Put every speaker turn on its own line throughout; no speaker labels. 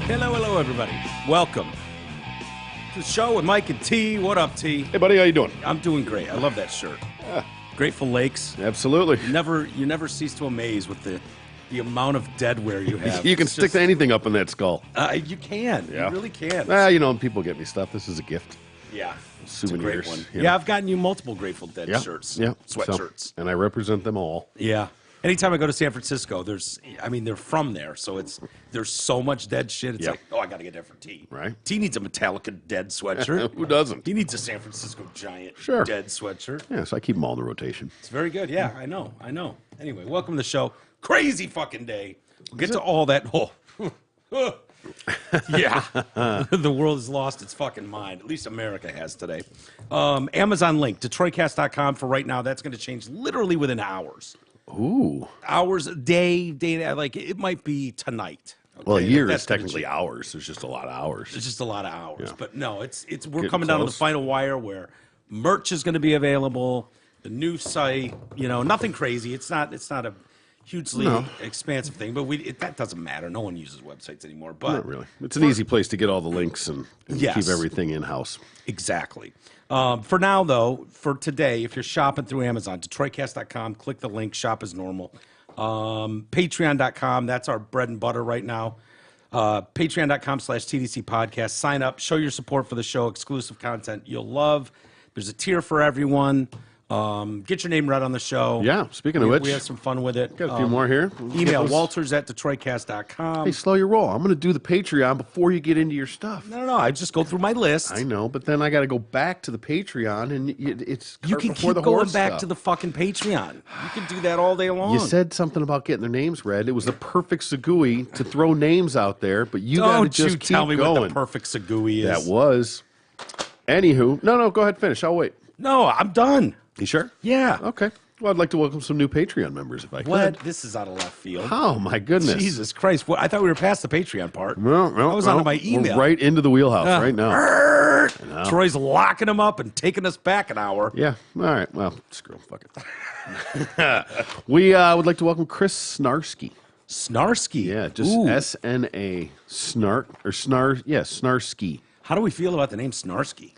Hello, everybody. Welcome to the show with Mike and T. What up, T?
Hey, buddy, how you doing?
I'm doing great. I love that shirt. Grateful Lakes.
Absolutely.
You never cease to amaze with the amount of deadwear you have.
You can
It's
stick anything up in that skull.
You can.
Yeah.
You really can.
People get me stuff. This is a gift.
Yeah.
Souvenirs.
It's a great one.
You know.
Yeah, I've gotten you multiple Grateful Dead
Yeah.
shirts.
Yeah.
Sweatshirts.
And I represent them all.
Yeah. Anytime I go to San Francisco, they're from there, so there's so much Dead shit. It's
Yeah.
like, oh, I got to get that for T.
Right.
T needs a Metallica Dead sweatshirt.
Who doesn't?
He needs a San Francisco Giant
Sure.
Dead sweatshirt.
Yeah, so I keep them all in the rotation.
It's very good. Yeah, I know. Anyway, welcome to the show. Crazy fucking day. We'll get to all that. Yeah. The world has lost its fucking mind. At least America has today. Amazon link, DetroitCast.com for right now. That's going to change literally within hours.
Ooh.
Hours, day, like it might be tonight. Okay?
Well, a year
That's
is
gonna
technically
change.
hours. There's just a lot of hours.
It's just a lot of hours.
Yeah.
But no, we're
Getting
coming down to the
close.
final wire where merch is going to be available. The new site, nothing crazy. It's not a hugely expansive thing, but that doesn't matter. No one uses websites anymore. But
Not really. It's an easy place to get all the links and
Yes.
keep everything in-house.
Exactly. For now, though, for today, if you're shopping through Amazon, DetroitCast.com, click the link, shop as normal. Patreon.com, that's our bread and butter right now. Patreon.com/TDC Podcast. Sign up, show your support for the show, exclusive content you'll love. There's a tier for everyone. Get your name read on the show.
Yeah, speaking of which,
we have some fun with it.
got a few more here.
Email
Get those-
walters@detroitcast.com.
Hey, slow your roll. I'm going to do the Patreon before you get into your stuff.
No, I just go through my list.
I know, but then I got to go back to the Patreon, and it's
You
cart
can
before
keep
the
going
horse
back
stuff.
to the fucking Patreon. You can do that all day long.
You said something about getting their names read. It was the perfect segue to throw names out there, but you got to
Don't
just
you
keep
tell me
going.
what the perfect segue is.
That was. Anywho, no, go ahead, finish. I'll wait.
No, I'm done.
You sure?
Yeah.
Okay. Well, I'd like to welcome some new Patreon members if I could.
What? This is out of left field.
Oh my goodness!
Jesus Christ. I thought we were past the Patreon part.
No,
I was on my email.
We're right into the wheelhouse right now.
Troy's locking them up and taking us back an hour.
Yeah. All right. Well, screw 'em. Fuck it. We would like to welcome Chris Snarsky.
Snarsky.
Yeah, just
Ooh.
SNA. Snark or Snar. Yeah, Snarsky.
How do we feel about the name Snarsky?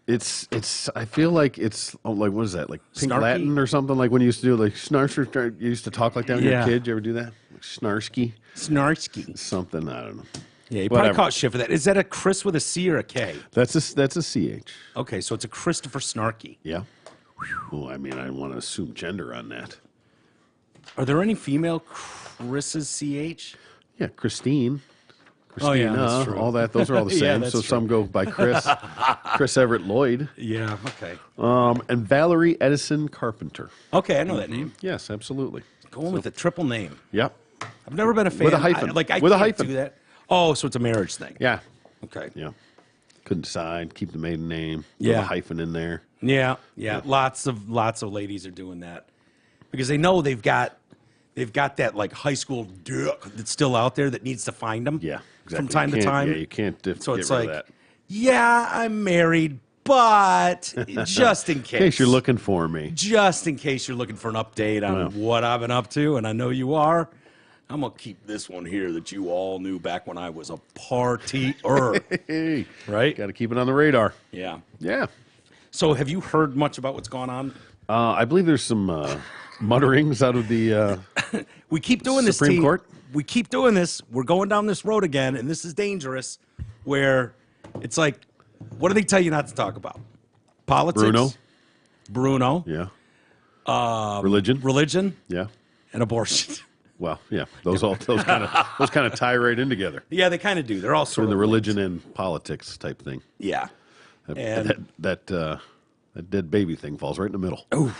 It's. I feel like it's like what is that? Like Pink
Snarky?
Latin or something? Like when you used to do like Snarsky. You used to talk like that when you were a
Yeah.
kid. Did you ever do that? Like Snarsky.
Snarsky.
Something I don't know.
Yeah, you probably
Whatever.
caught shit for that. Is that a Chris with a C or a K?
That's a CH.
Okay, so it's a Christopher Snarky.
Yeah. Well, I mean, I don't want to assume gender on that.
Are there any female Chris's CH?
Yeah, Christine.
Oh, yeah, that's
Christina,
true.
all that. Those are all the
Yeah,
same.
that's
So
true.
some go by Chris. Chris Everett Lloyd.
Yeah, okay.
And Valerie Edison Carpenter.
Okay, I know that name.
Yes, absolutely.
Going with a triple name.
Yep.
I've never been a fan.
With a hyphen.
I
With a
can't
hyphen.
do that. Oh, so it's a marriage thing.
Yeah.
Okay.
Yeah. Couldn't decide. Keep the maiden name. With
Yeah.
a hyphen in there.
Yeah. Lots of ladies are doing that because they know they've got that like high school dick that's still out there that needs to find them.
Yeah. Exactly.
From time
You
to
can't-
time.
Yeah, you can't
So
get
it's
rid
like,
of that.
yeah, I'm married, but just in case.
In case you're looking for me.
Just in case you're looking for an update on what I've been up to, and I know you are, I'm going to keep this one here that you all knew back when I was a partier.
Hey.
Right?
Got to keep it on the radar.
Yeah.
Yeah.
So have you heard much about what's going on?
I believe there's some mutterings out of the
We keep doing this,
Supreme
team.
Court?
We keep doing this. We're going down this road again, and this is dangerous, where it's like, what do they tell you not to talk about? Politics? Bruno.
Yeah. Religion.
Religion.
Yeah.
And abortion.
Well, yeah. Those kind of tie right in together.
Yeah, they kind of do. They're all sort
In
of
the
linked.
religion and politics type thing.
Yeah. And
That dead baby thing falls right in the middle.
oh,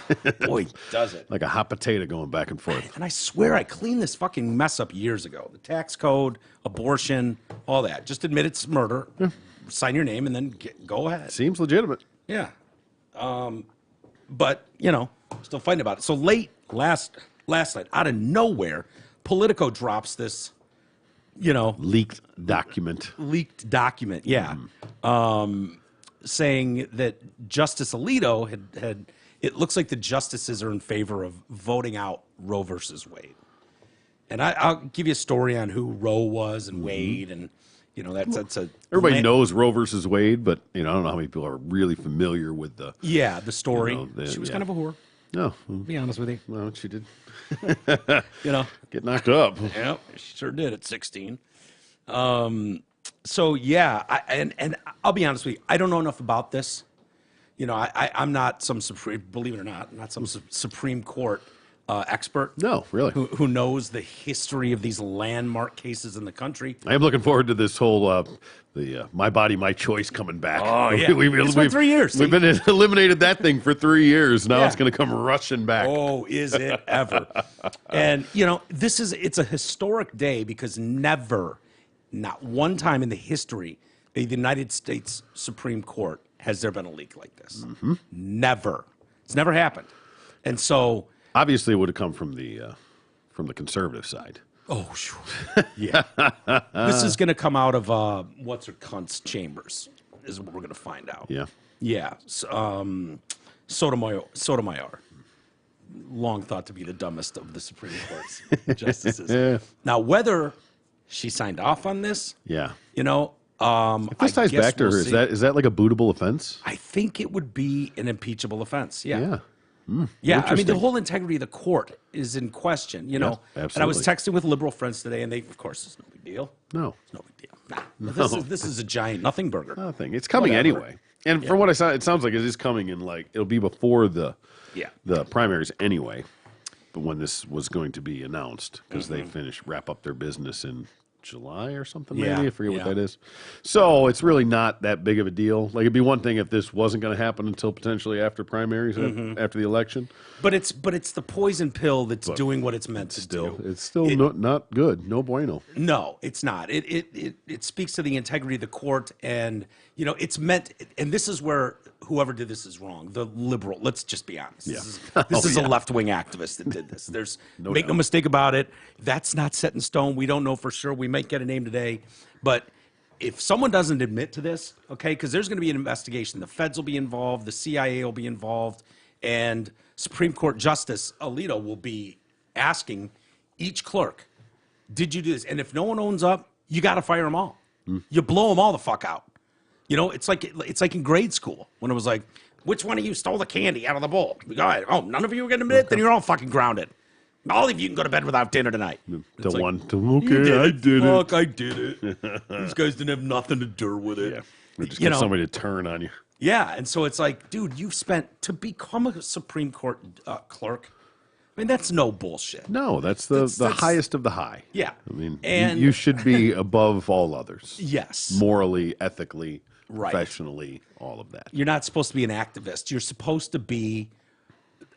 boy, does it.
Like a hot potato going back and forth.
And I swear I cleaned this fucking mess up years ago. The tax code, abortion, all that. Just admit it's murder. Sign your name and then go ahead.
Seems legitimate.
Yeah. But, still fighting about it. So late last night, out of nowhere, Politico drops this,
Leaked document.
Yeah. Saying that Justice Alito had it looks like the justices are in favor of voting out Roe versus Wade. And I'll give you a story on who Roe was and Wade and You know, that's a
Everybody knows Roe versus Wade, but I don't know how many people are really familiar with the
the story. She was kind of a whore.
No,
To be honest with you.
well, she did.
Get
knocked up.
Yeah, she sure did at 16. So yeah, and I'll be honest with you, I don't know enough about this. I'm not some believe it or not some Supreme Court expert.
No, really.
Who knows the history of these landmark cases in the country.
I am looking forward to this whole the My Body, My Choice coming back.
Oh, yeah. It's been 3 years.
We've been eliminated that thing for 3 years. Now it's going to come rushing back.
Oh, is it ever? And, it's a historic day because never, not one time in the history of the United States Supreme Court has there been a leak like this. Mm-hmm. Never. It's never happened. And so...
Obviously, it would have come from the conservative side.
Oh, sure. Yeah. This is going to come out of what's her cunt's chambers, is what we're going to find out.
Yeah.
Yeah. Sotomayor. Long thought to be the dumbest of the Supreme Court's justices. Now, whether she signed off on this,
if
this
ties back to her, is that like a bootable offense?
I think it would be an impeachable offense. Yeah.
Yeah.
I mean, the whole integrity of the court is in question,
Absolutely.
And I was texting with liberal friends today, and they, of course, it's no big deal.
No.
It's no big deal. Nah. This is a giant nothing burger.
Nothing. It's coming anyway. And from what I saw, it sounds like it is coming in it'll be before the primaries anyway. But when this was going to be announced, because they wrap up their business in July or something, maybe. I forget what that is. So it's really not that big of a deal. Like, it'd be one thing if this wasn't going to happen until potentially after primaries, after the election.
But it's the poison pill that's doing what it's meant to do.
It's still not good. No bueno.
No, it's not. It speaks to the integrity of the court, and it's meant. And this is where whoever did this is wrong. The liberal. Let's just be honest.
Yeah.
This is a left-wing activist that did this. There's no mistake about it. That's not set in stone. We don't know for sure. We might get a name today, but if someone doesn't admit to this, okay, because there's going to be an investigation. The feds will be involved. The CIA will be involved, and Supreme Court Justice Alito will be asking each clerk, "Did you do this?" And if no one owns up, you got to fire them all. You blow them all the fuck out. It's like in grade school when it was like, which one of you stole the candy out of the bowl? Go ahead. Oh, none of you are going to admit it? Then you're all fucking grounded. All of you can go to bed without dinner tonight.
Okay, I did it.
Fuck, I did it. These guys didn't have nothing to do with it.
Yeah. Just get somebody to turn on you.
Yeah, and so it's like, dude, you've spent, to become a Supreme Court clerk, I mean, that's no bullshit.
No, that's the highest of the high.
Yeah.
I mean,
and
you should be above all others.
Yes.
Morally, ethically, professionally, all of that.
You're not supposed to be an activist. You're supposed to be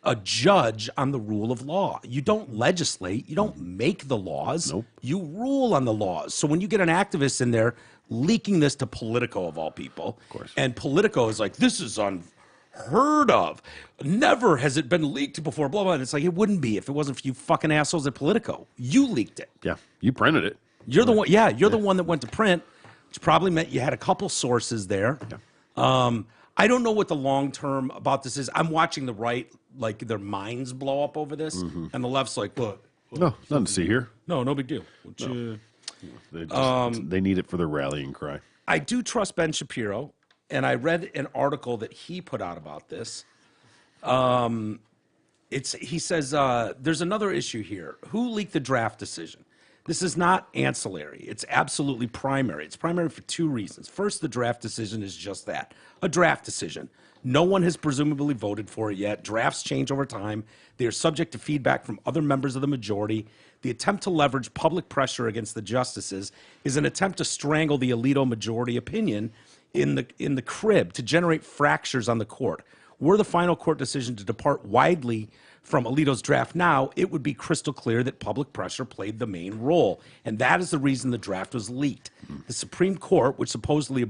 a judge on the rule of law. You don't legislate. You don't make the laws.
Nope.
You rule on the laws. So when you get an activist in there leaking this to Politico, of all people,
of course,
and Politico is like, this is unheard of. Never has it been leaked before, blah, blah. And it's like, it wouldn't be if it wasn't for you fucking assholes at Politico. You leaked it.
Yeah, you printed it.
You're the one. Yeah, you're the one that went to print, which probably meant you had a couple sources there. Yeah. I don't know what the long term about this is. I'm watching the right, like their minds blow up over this, and the left's like, "What?
No, nothing to see here.
No big deal."
They need it for their rallying cry.
I do trust Ben Shapiro, and I read an article that he put out about this. He says there's another issue here. Who leaked the draft decision? This is not ancillary. It's absolutely primary. It's primary for two reasons. First, the draft decision is just that, a draft decision. No one has presumably voted for it yet. Drafts change over time. They are subject to feedback from other members of the majority. The attempt to leverage public pressure against the justices is an attempt to strangle the Alito majority opinion in the crib to generate fractures on the court. Were the final court decision to depart widely from Alito's draft now, it would be crystal clear that public pressure played the main role. And that is the reason the draft was leaked. The Supreme Court, which supposedly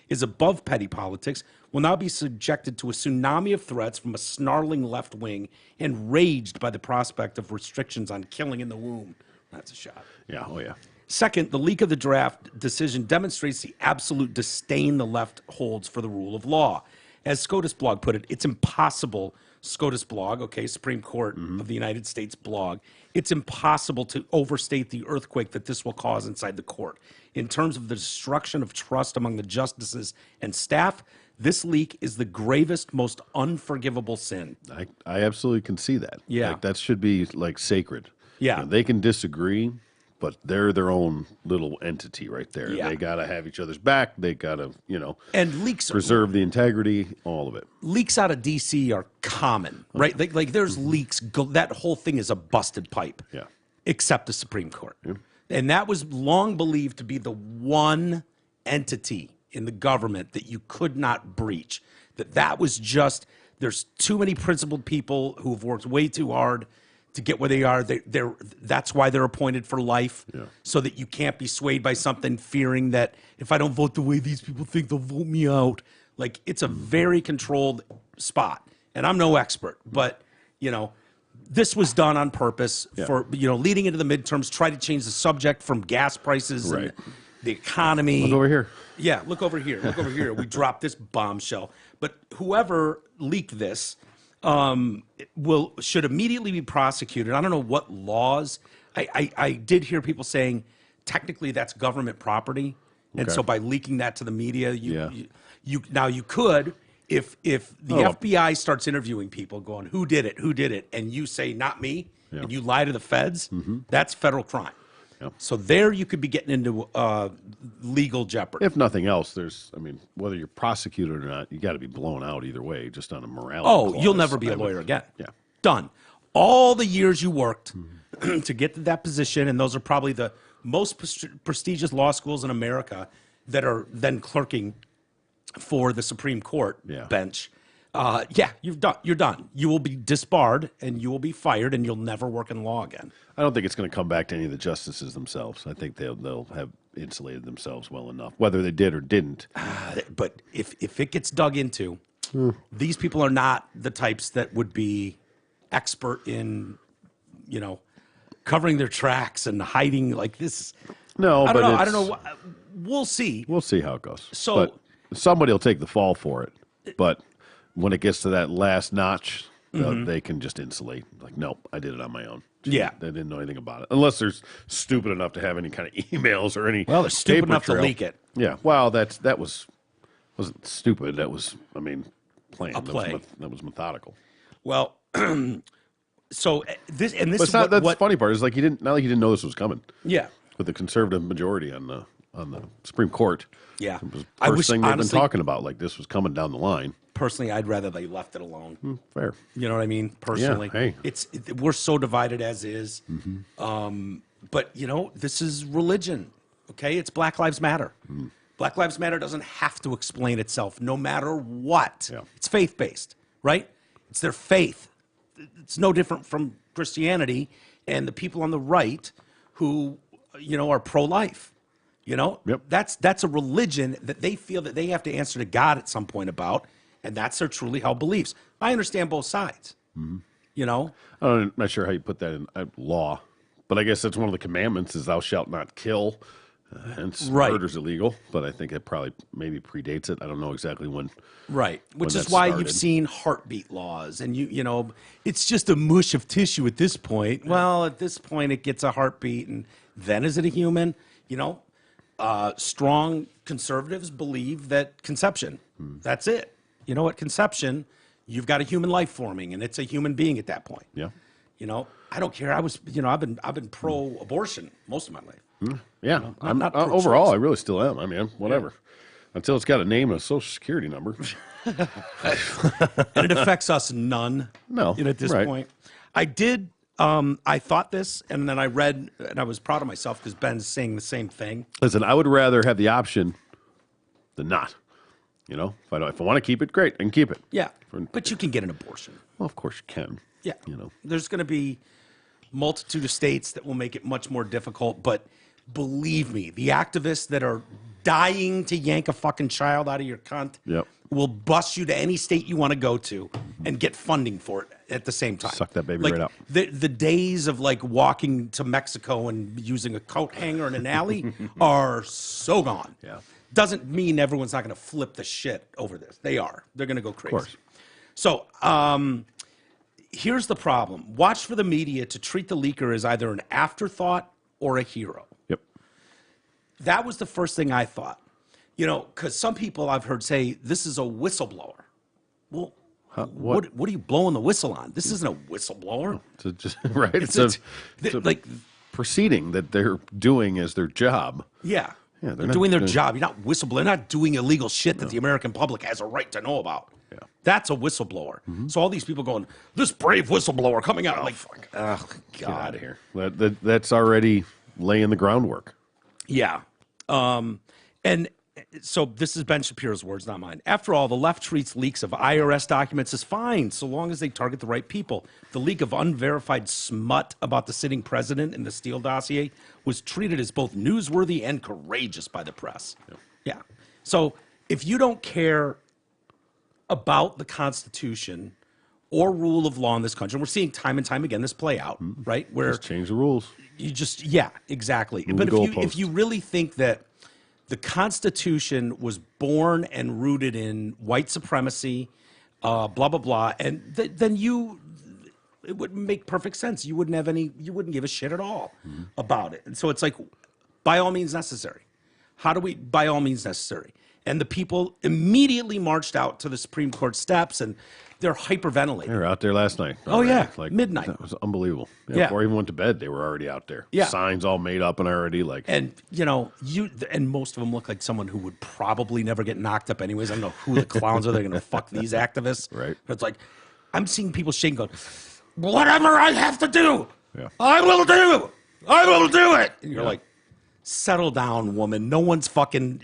is above petty politics, will now be subjected to a tsunami of threats from a snarling left wing, enraged by the prospect of restrictions on killing in the womb. That's a shot.
Yeah, oh yeah.
Second, the leak of the draft decision demonstrates the absolute disdain the left holds for the rule of law. As SCOTUS blog put it, it's impossible SCOTUS blog, okay, Supreme Court of the United States blog, it's impossible to overstate the earthquake that this will cause inside the court. In terms of the destruction of trust among the justices and staff, this leak is the gravest, most unforgivable sin.
I absolutely can see that.
Yeah.
Like, that should be like sacred.
Yeah.
You know, they can disagree, but they're their own little entity right there.
Yeah.
They got to have each other's back. They got to,
And leaks
preserve the integrity, all of it.
leaks out of DC are common, right? Like there's leaks. That whole thing is a busted pipe.
Yeah.
Except the Supreme Court. And that was long believed to be the one entity in the government that you could not breach. That was just, there's too many principled people who have worked way too hard to get where they are. That's why they're appointed for life, so that you can't be swayed by something, fearing that if I don't vote the way these people think, they'll vote me out. Like, it's a very controlled spot. And I'm no expert, but, this was done on purpose for, leading into the midterms, try to change the subject from gas prices and the economy.
Look over here.
Yeah, look over here. Look over here. We dropped this bombshell. But whoever leaked this should immediately be prosecuted. I don't know what laws. I did hear people saying technically that's government property, and so by leaking that to the media, you could. If the FBI starts interviewing people, going, who did it, and you say, not me, and you lie to the feds, that's federal crime. So there you could be getting into legal jeopardy.
If nothing else, whether you're prosecuted or not, you got to be blown out either way, just on a morality clause.
You'll never be a lawyer again.
Yeah.
Done. All the years you worked to get to that position, and those are probably the most prestigious law schools in America that are then clerking for the Supreme Court bench. You're done. You will be disbarred, and you will be fired, and you'll never work in law again.
I don't think it's going to come back to any of the justices themselves. I think they'll have insulated themselves well enough, whether they did or didn't.
But if it gets dug into, these people are not the types that would be expert in, covering their tracks and hiding like this.
No,
I don't know. We'll see.
We'll see how it goes.
So
but somebody will take the fall for it. But when it gets to that last notch, they can just insulate. Like, nope, I did it on my own.
Yeah.
They didn't know anything about it. Unless they're stupid enough to have any kind of emails or any
Well, they're stupid
paper
enough
trail.
to leak it.
Yeah. Well, that wasn't stupid. That was, planned.
A play.
That was methodical.
Well, so this
But
is
that's the
what
funny part is like not like he didn't know this was coming.
Yeah.
With the conservative majority on the Supreme Court.
Yeah.
It was the
I
first
wish,
thing they've
honestly,
been talking about, like this was coming down the line.
Personally, I'd rather they left it alone.
Fair.
You know what I mean? Personally,
Yeah, hey.
We're so divided as is. But this is religion. Okay, it's Black Lives Matter. Black Lives Matter doesn't have to explain itself, no matter what.
Yeah.
It's faith based, right? It's their faith. It's no different from Christianity and the people on the right who are pro life.
Yep.
That's a religion that they feel that they have to answer to God at some point about. And that's their truly held beliefs. I understand both sides.
I'm not sure how you put that in law, but I guess that's one of the commandments is thou shalt not kill. Hence, murder's illegal. But I think it probably maybe predates it. I don't know exactly when.
Right, which
when
is
that
why
started.
you've seen heartbeat laws, and it's just a mush of tissue at this point. Well, at this point, it gets a heartbeat, and then is it a human? Strong conservatives believe that conception. That's it. At conception, you've got a human life forming, and it's a human being at that point.
Yeah.
I don't care. I've been pro-abortion most of my life.
Yeah.
I'm not
overall, I really still am. Whatever. Until it's got a name and a social security number.
And it affects us none.
No.
At this point, I did. I thought this, and then I read, and I was proud of myself because Ben's saying the same thing.
Listen, I would rather have the option than not. If I want to keep it, great, I can keep it.
Yeah, but you can get an abortion.
Well, of course you can.
Yeah. There's going to be multitude of states that will make it much more difficult, but believe me, the activists that are dying to yank a fucking child out of your cunt will bus you to any state you want to go to and get funding for it at the same time.
Suck that baby right out.
The days of walking to Mexico and using a coat hanger in an alley are so gone.
Yeah.
Doesn't mean everyone's not going to flip the shit over this. They are. They're going to go crazy.
Of course.
So, here's the problem. Watch for the media to treat the leaker as either an afterthought or a hero.
Yep.
That was the first thing I thought. You know, because some people I've heard say, this is a whistleblower. Well, what are you blowing the whistle on? This isn't a whistleblower.
Right? It's like proceeding that they're doing as their job.
Yeah. They're doing their job. You're not whistleblowing. They're not doing illegal shit that the American public has a right to know about. Yeah. That's a whistleblower. So all these people going, this brave whistleblower coming out. Oh, God.
Get out of here. That's already laying the groundwork.
Yeah. And so this is Ben Shapiro's words, not mine. After all, the left treats leaks of IRS documents as fine, so long as they target the right people. The leak of unverified smut about the sitting president in the Steele dossier was treated as both newsworthy and courageous by the press. Yeah. So if you don't care about the Constitution or rule of law in this country, and we're seeing time and time again this play out, right? Where
just change the rules.
You just, exactly.
Move
but
the
if you really think that the Constitution was born and rooted in white supremacy, blah, blah, blah, and then it would make perfect sense. You wouldn't give a shit at all about it. And so it's like, by all means necessary. By all means necessary. And the people immediately marched out to the Supreme Court steps, and they're hyperventilating.
They were out there last night.
Already. Midnight.
That was unbelievable. Before I even went to bed, they were already out there.
Yeah.
Signs all made up and already
And, and most of them look like someone who would probably never get knocked up anyways. I don't know who the clowns are. They're going to fuck these activists.
Right.
But it's like, I'm seeing people shaking going, whatever I have to do, I will do. I will do it. And you're like, settle down, woman. No one's fucking...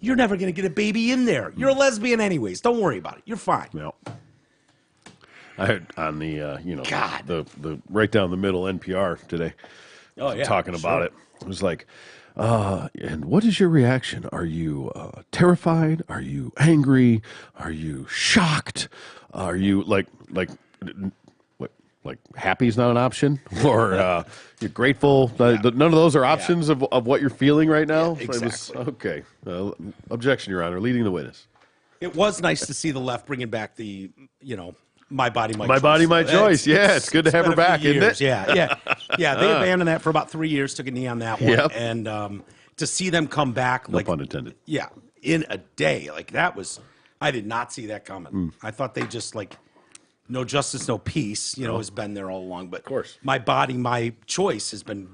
You're never going to get a baby in there. You're a lesbian anyways. Don't worry about it. You're fine.
Yeah. I heard on the,
God.
the right down the middle NPR today, talking about it. It was like, and what is your reaction? Are you terrified? Are you angry? Are you shocked? Are you like happy's not an option, or you're grateful? None of those are options of what you're feeling right now.
Yeah, exactly.
Okay. Objection, Your Honor. Leading the witness.
It was nice to see the left bringing back the, my body, my choice.
My body, my choice. It's good to have her back, isn't it?
Yeah. They abandoned that for about 3 years, took a knee on that one.
Yep.
And to see them come back,
No pun intended.
Yeah, in a day. Like, that was, I did not see that coming. I thought they just, no justice, no peace, has been there all along. But
of course,
my body, my choice has been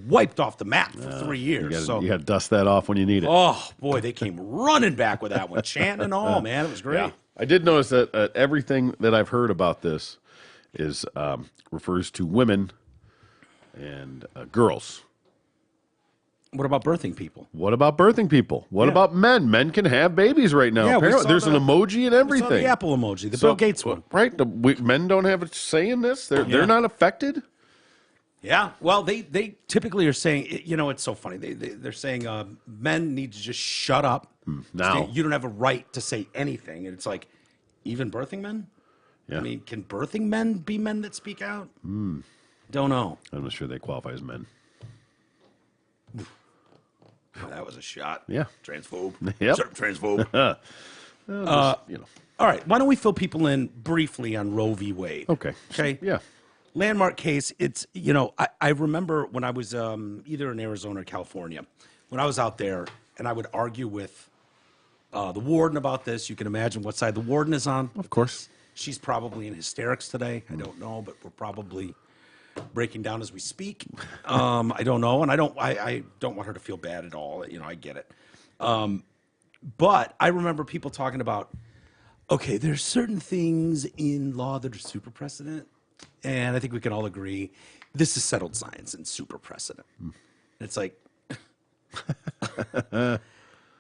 wiped off the map for 3 years.
You got to dust that off when you need it.
Oh boy, they came running back with that one, chanting and all. Man, it was great.
Yeah. I did notice that everything that I've heard about this is refers to women and girls.
What about birthing people?
What about birthing people? What about men? Men can have babies right now.
Yeah,
there's an emoji and everything.
We saw the Apple emoji, the Bill Gates one.
Right? Men don't have a say in this. They're not affected.
Yeah. Well, they typically are saying, it's so funny. They're saying men need to just shut up.
Now.
You don't have a right to say anything. And it's like, even birthing men?
Yeah.
I mean, can birthing men be men that speak out? Don't know.
I'm not sure they qualify as men.
That was a shot.
Yeah.
Transphobe.
Yep.
Transphobe. All right. Why don't we fill people in briefly on Roe v. Wade?
Okay. Yeah.
Landmark case. It's, I remember when I was either in Arizona or California, when I was out there and I would argue with the warden about this. You can imagine what side the warden is on.
Of course.
She's probably in hysterics today. I don't know, but we're probably breaking down as we speak. I don't know, and I don't want her to feel bad at all. I get it. But I remember people talking about, okay, there's certain things in law that are super precedent, and I think we can all agree this is settled science and super precedent. And it's like,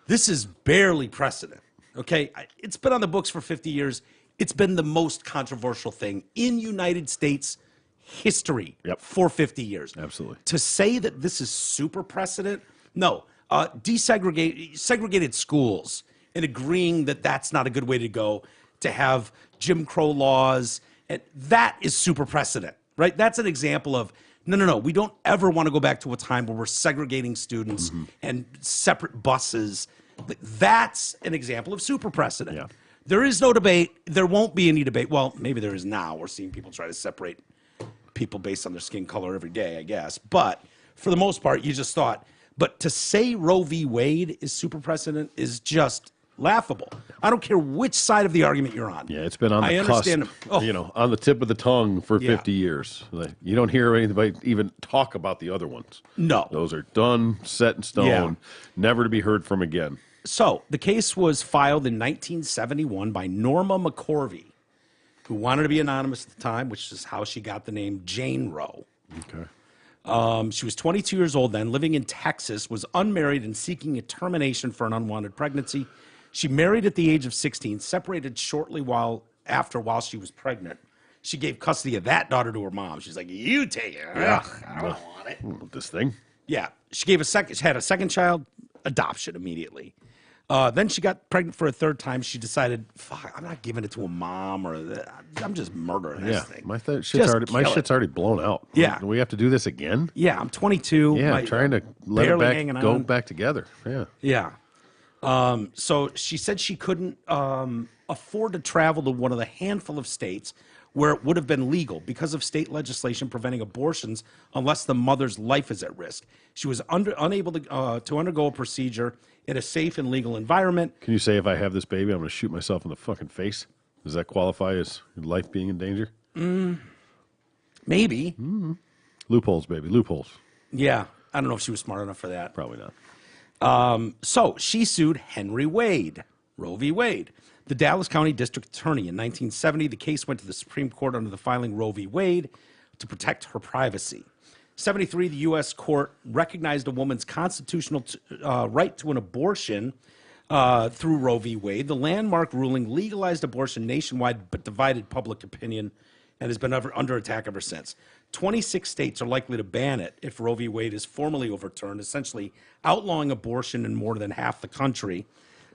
this is barely precedent. Okay, it's been on the books for 50 years. It's been the most controversial thing in United States history for 50 years.
Absolutely.
To say that this is super precedent, no. Segregated schools and agreeing that that's not a good way to go, to have Jim Crow laws, and that is super precedent, right? That's an example of, no. We don't ever want to go back to a time where we're segregating students and separate buses. That's an example of super precedent.
Yeah.
There is no debate. There won't be any debate. Well, maybe there is now. We're seeing people try to separate people based on their skin color every day, I guess. But for the most part, you just thought. But to say Roe v. Wade is super precedent is just laughable. I don't care which side of the argument you're on.
Yeah, it's been on the cusp, on the tip of the tongue for 50 years. Like, you don't hear anybody even talk about the other ones.
No.
Those are done, set in stone, never to be heard from again.
So the case was filed in 1971 by Norma McCorvey, who wanted to be anonymous at the time, which is how she got the name Jane Roe.
Okay.
She was 22 years old then, living in Texas, was unmarried and seeking a termination for an unwanted pregnancy. She married at the age of 16, separated shortly while she was pregnant. She gave custody of that daughter to her mom. She's like, you take it.
Yeah.
I don't want it.
This thing?
Yeah. She had a second child, adoption immediately. Then she got pregnant for a third time. She decided, fuck, I'm not giving it to a mom I'm just murdering this thing.
My shit's already blown out.
Yeah.
Do we have to do this again?
Yeah, I'm 22.
Yeah, I'm trying to let it go back together. Yeah.
Yeah. So she said she couldn't afford to travel to one of the handful of states where it would have been legal because of state legislation preventing abortions unless the mother's life is at risk. She was unable to undergo a procedure in a safe and legal environment.
Can you say if I have this baby, I'm going to shoot myself in the fucking face? Does that qualify as life being in danger?
Maybe.
Loopholes, baby, loopholes.
Yeah. I don't know if she was smart enough for that.
Probably not.
So she sued Henry Wade, Roe v. Wade, the Dallas County District Attorney. In 1970, the case went to the Supreme Court under the filing Roe v. Wade to protect her privacy. 73, the U.S. court recognized a woman's constitutional right to an abortion through Roe v. Wade. The landmark ruling legalized abortion nationwide but divided public opinion and has been under attack ever since. 26 states are likely to ban it if Roe v. Wade is formally overturned, essentially outlawing abortion in more than half the country.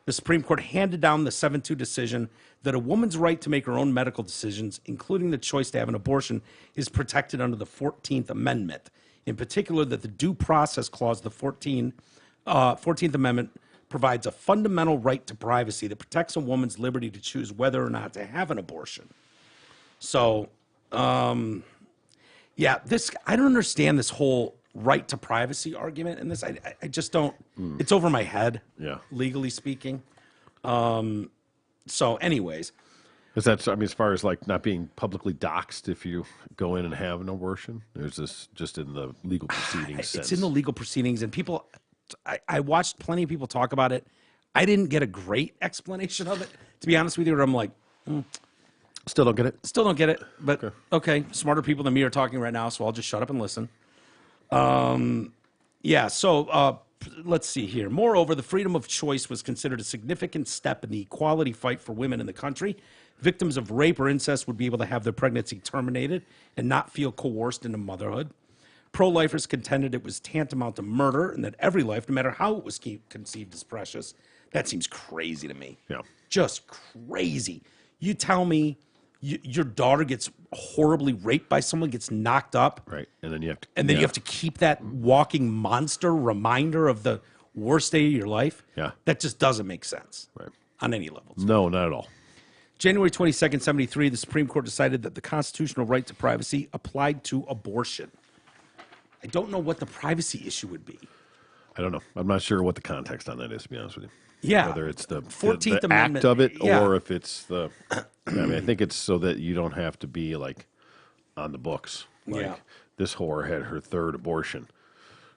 The Supreme Court handed down the 7-2 decision that a woman's right to make her own medical decisions, including the choice to have an abortion, is protected under the 14th Amendment. In particular, that the Due Process Clause, the 14th Amendment, provides a fundamental right to privacy that protects a woman's liberty to choose whether or not to have an abortion. So, I don't understand this whole right to privacy argument in this. I just don't. It's over my head.
Yeah.
Legally speaking. So, anyways,
Is that, I mean, as far as like not being publicly doxxed if you go in and have an abortion? Or is this just in the legal proceedings sense?
it's in the legal proceedings, and people. I watched plenty of people talk about it. I didn't get a great explanation of it, to be honest with you. I'm like.
Still don't get it?
Still don't get it, but okay. Smarter people than me are talking right now, so I'll just shut up and listen. Let's see here. Moreover, the freedom of choice was considered a significant step in the equality fight for women in the country. Victims of rape or incest would be able to have their pregnancy terminated and not feel coerced into motherhood. Pro-lifers contended it was tantamount to murder and that every life, no matter how it was conceived, is precious. That seems crazy to me.
Yeah.
Just crazy. You tell me your daughter gets horribly raped by someone, gets knocked up.
Right. And then you have to
you have to keep that walking monster reminder of the worst day of your life.
Yeah.
That just doesn't make sense.
Right.
On any level.
No, not at all.
January 22nd, 73, the Supreme Court decided that the constitutional right to privacy applied to abortion. I don't know what the privacy issue would be.
I don't know. I'm not sure what the context on that is, to be honest with you.
Yeah.
Whether it's the
14th
the
Amendment,
act of it
yeah.
or if it's the... I mean, I think it's so that you don't have to be, like, on the books. Like, this whore had her third abortion.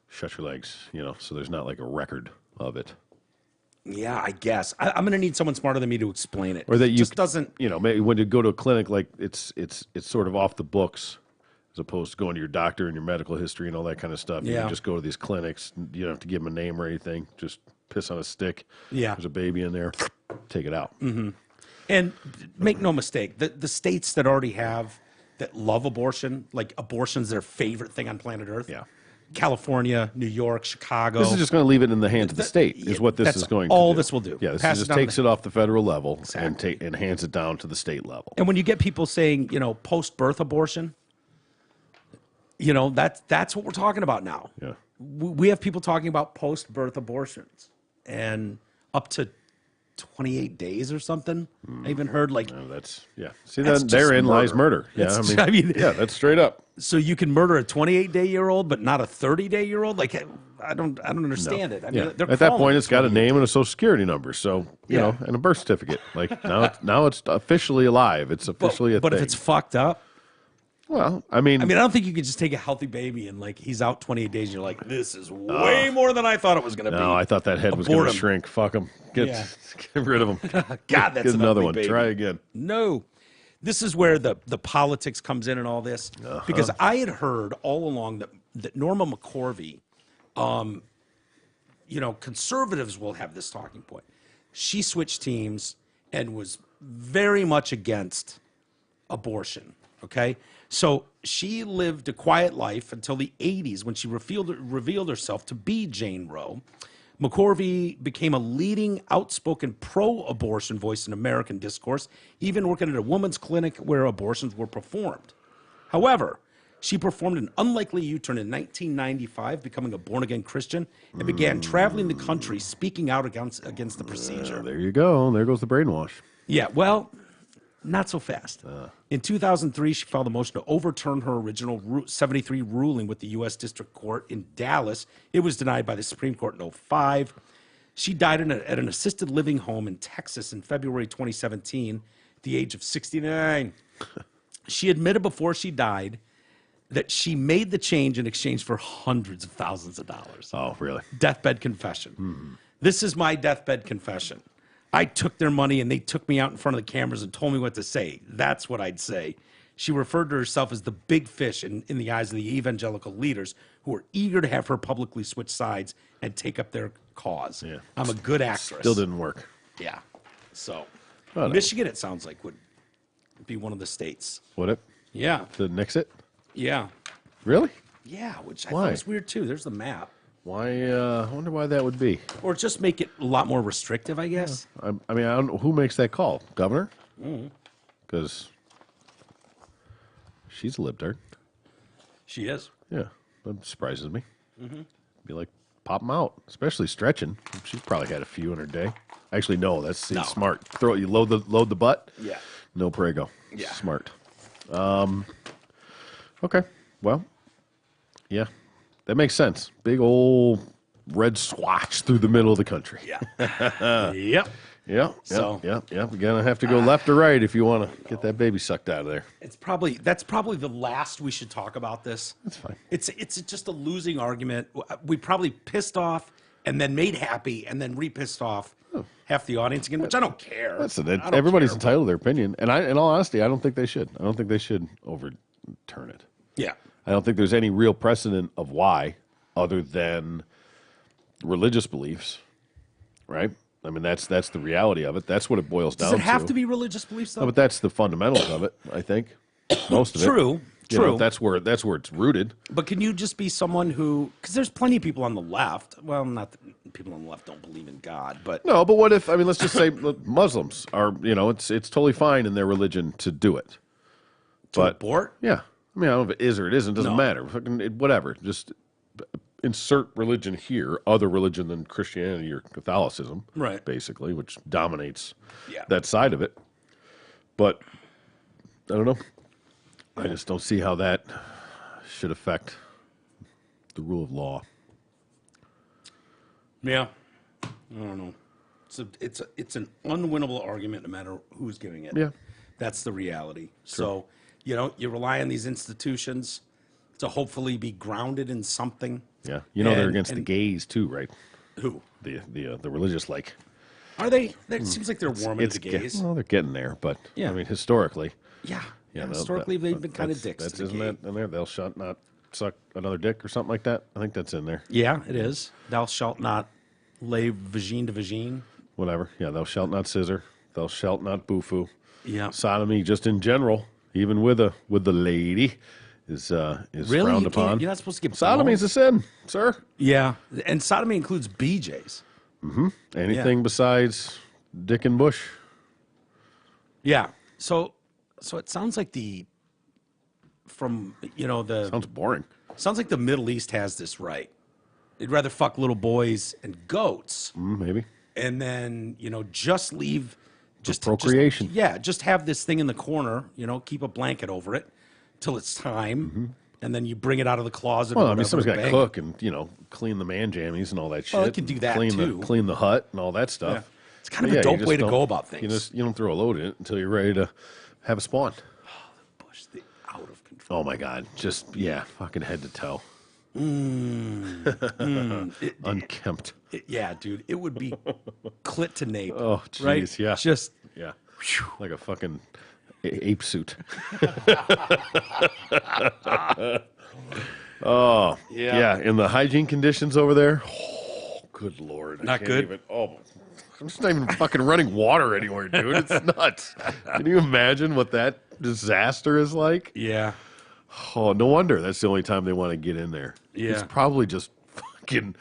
Shut your legs, so there's not, like, a record of it.
Yeah, I guess. I'm going to need someone smarter than me to explain it.
Or that you
just doesn't...
maybe when you go to a clinic, like, it's sort of off the books as opposed to going to your doctor and your medical history and all that kind of stuff. You can just go to these clinics. You don't have to give them a name or anything. Just piss on a stick.
Yeah.
There's a baby in there. Take it out.
Mm-hmm. And make no mistake, the states that already have, that love abortion, like abortion's their favorite thing on planet Earth.
Yeah.
California, New York, Chicago.
This is just going to leave it in the hands of the state, is what this is going to do.
All this will do.
Yeah, this just takes it off the federal level and hands it down to the state level.
And when you get people saying, post-birth abortion, that's what we're talking about now.
Yeah.
We have people talking about post-birth abortions and up to 28 days or something. I even heard like
No, that's See,
That's
then
just
therein lies
murder.
murder. Yeah,
That's- I mean-
yeah, that's straight up.
so you can murder a 28-day-year-old, but not a 30-day-year-old. Like I don't understand it. I mean,
Yeah.
they're
At that
calling
point,
it
it's got a
28
name and a social security number. So you know, and a birth certificate. Like now it's officially alive. It's officially a
But
thing.
if it's fucked up,
Well, I mean,
I don't think you could just take a healthy baby and like he's out 28 days and you're like, this is way more than I thought it was going to be.
no, I thought that head was going
Abort
to
'em.
shrink. Fuck him. Get rid of him.
God, that's
Get
an
another
ugly
one.
baby.
Try again.
No. This is where the politics comes in and all this. Because I had heard all along that Norma McCorvey, conservatives will have this talking point. She switched teams and was very much against abortion. Okay. So she lived a quiet life until the 80s when she revealed herself to be Jane Roe. McCorvey became a leading, outspoken pro-abortion voice in American discourse, even working at a women's clinic where abortions were performed. However, she performed an unlikely U-turn in 1995, becoming a born-again Christian, and began traveling the country speaking out against the procedure.
There you go. There goes the brainwash.
Yeah, well, not so fast. In 2003, she filed a motion to overturn her original 73 ruling with the U.S. District Court in Dallas. It was denied by the Supreme Court in 2005. She died at an assisted living home in Texas in February 2017 at the age of 69. She admitted before she died that she made the change in exchange for hundreds of thousands of dollars.
Oh, really?
Deathbed confession. This is my deathbed confession. I took their money and they took me out in front of the cameras and told me what to say. That's what I'd say. She referred to herself as the big fish in the eyes of the evangelical leaders who were eager to have her publicly switch sides and take up their cause.
Yeah.
I'm a good actress.
Still didn't work.
Yeah. So,
Well,
Michigan, it sounds like, would be one of the states.
Would it?
Yeah.
To nix it?
Yeah.
Really?
Yeah, which I
Why?
thought was weird too. There's the map.
Why? I wonder why that would be.
Or just make it a lot more restrictive, I guess.
I mean, I don't know who makes that call. Governor? Because she's a libtard.
She is.
Yeah, that surprises me. Be like, pop them out, especially stretching. She's probably had a few in her day. Actually, no, that's
No.
smart. Throw it. You load the butt.
Yeah.
No prego.
Yeah.
Smart. Okay. Well, yeah, that makes sense. Big old red swatch through the middle of the country.
Yeah. Yep.
Yeah.
So-
You're gonna have to go left or right if you want to get that baby sucked out of there.
That's probably the last we should talk about this.
That's fine.
It's just a losing argument. We probably pissed off and then made happy and then re-pissed off half the audience again, which I don't care.
Listen,
I don't
everybody's
care.
entitled to their opinion, and in all honesty, I don't think they should. I don't think they should overturn it.
Yeah.
I don't think there's any real precedent of why, other than religious beliefs, right? I mean, that's the reality of it. That's what it boils down
Does
to.
it have to be religious beliefs though?
No, but that's the fundamentals of it. I think most of it.
True.
You know,
True.
that's where it's rooted.
But can you just be someone who? Because there's plenty of people on the left. Well, not that people on the left don't believe in God, but
No, but what if? I mean, let's just say Muslims are. You know, it's totally fine in their religion to do it.
to
But
abort.
yeah, I mean, I don't know if it is or it isn't. Doesn't
No.
matter. Fucking whatever. Just insert religion here, other religion than Christianity or Catholicism,
Right.
Basically, which dominates
Yeah.
that side of it. But I don't know. I just don't see how that should affect the rule of law.
Yeah. I don't know. It's an unwinnable argument no matter who's giving it.
Yeah.
That's the reality. So, you rely on these institutions to hopefully be grounded in something.
Yeah, they're
And-
against the
and-
gays too, right?
Who?
The religious like.
Are they? It seems like they're warming to the gays.
Well, they're getting there, but
Yeah.
I mean, historically,
Yeah.
yeah,
Historically, they've been kind of dicks.
That's
to the
isn't
gay.
that in there? Thou shalt not suck another dick or something like that. I think that's in there.
Yeah, it is. Thou shalt not lay vagine to vagine.
Whatever. Yeah, thou shalt not scissor. Thou shalt not boo-foo.
Yeah.
Sodomy, just in general, even with the lady, is
Really?
frowned
You can't-
upon.
you're not supposed to get
Sodomy is a sin, sir.
Yeah, and sodomy includes BJs.
Anything besides dick and bush.
Yeah. So it sounds like
Sounds boring.
sounds like the Middle East has this right. They'd rather fuck little boys and goats
Maybe.
and then just leave. Just
procreation.
Just have this thing in the corner. Keep a blanket over it till it's time, and then you bring it out of the closet.
Well,
or whatever,
somebody's got to cook and clean the man jammies and all that shit.
Well, it can do that too.
Clean the hut and all that stuff.
Yeah. It's kind of a dope way to go about things.
You don't throw a load in it until you're ready to have a spawn.
Oh, the bush, out of control.
Oh my God, just fucking head to toe. Unkempt.
Yeah, dude, it would be clit to nape.
Oh, jeez,
right?
yeah.
Just
like a fucking ape suit. Oh, yeah. And the hygiene conditions over there. Oh, good Lord.
Not good?
I'm just not even fucking running water anywhere, dude. It's nuts. Can you imagine what that disaster is like?
Yeah.
Oh, no wonder that's the only time they want to get in there.
Yeah.
It's probably just fucking,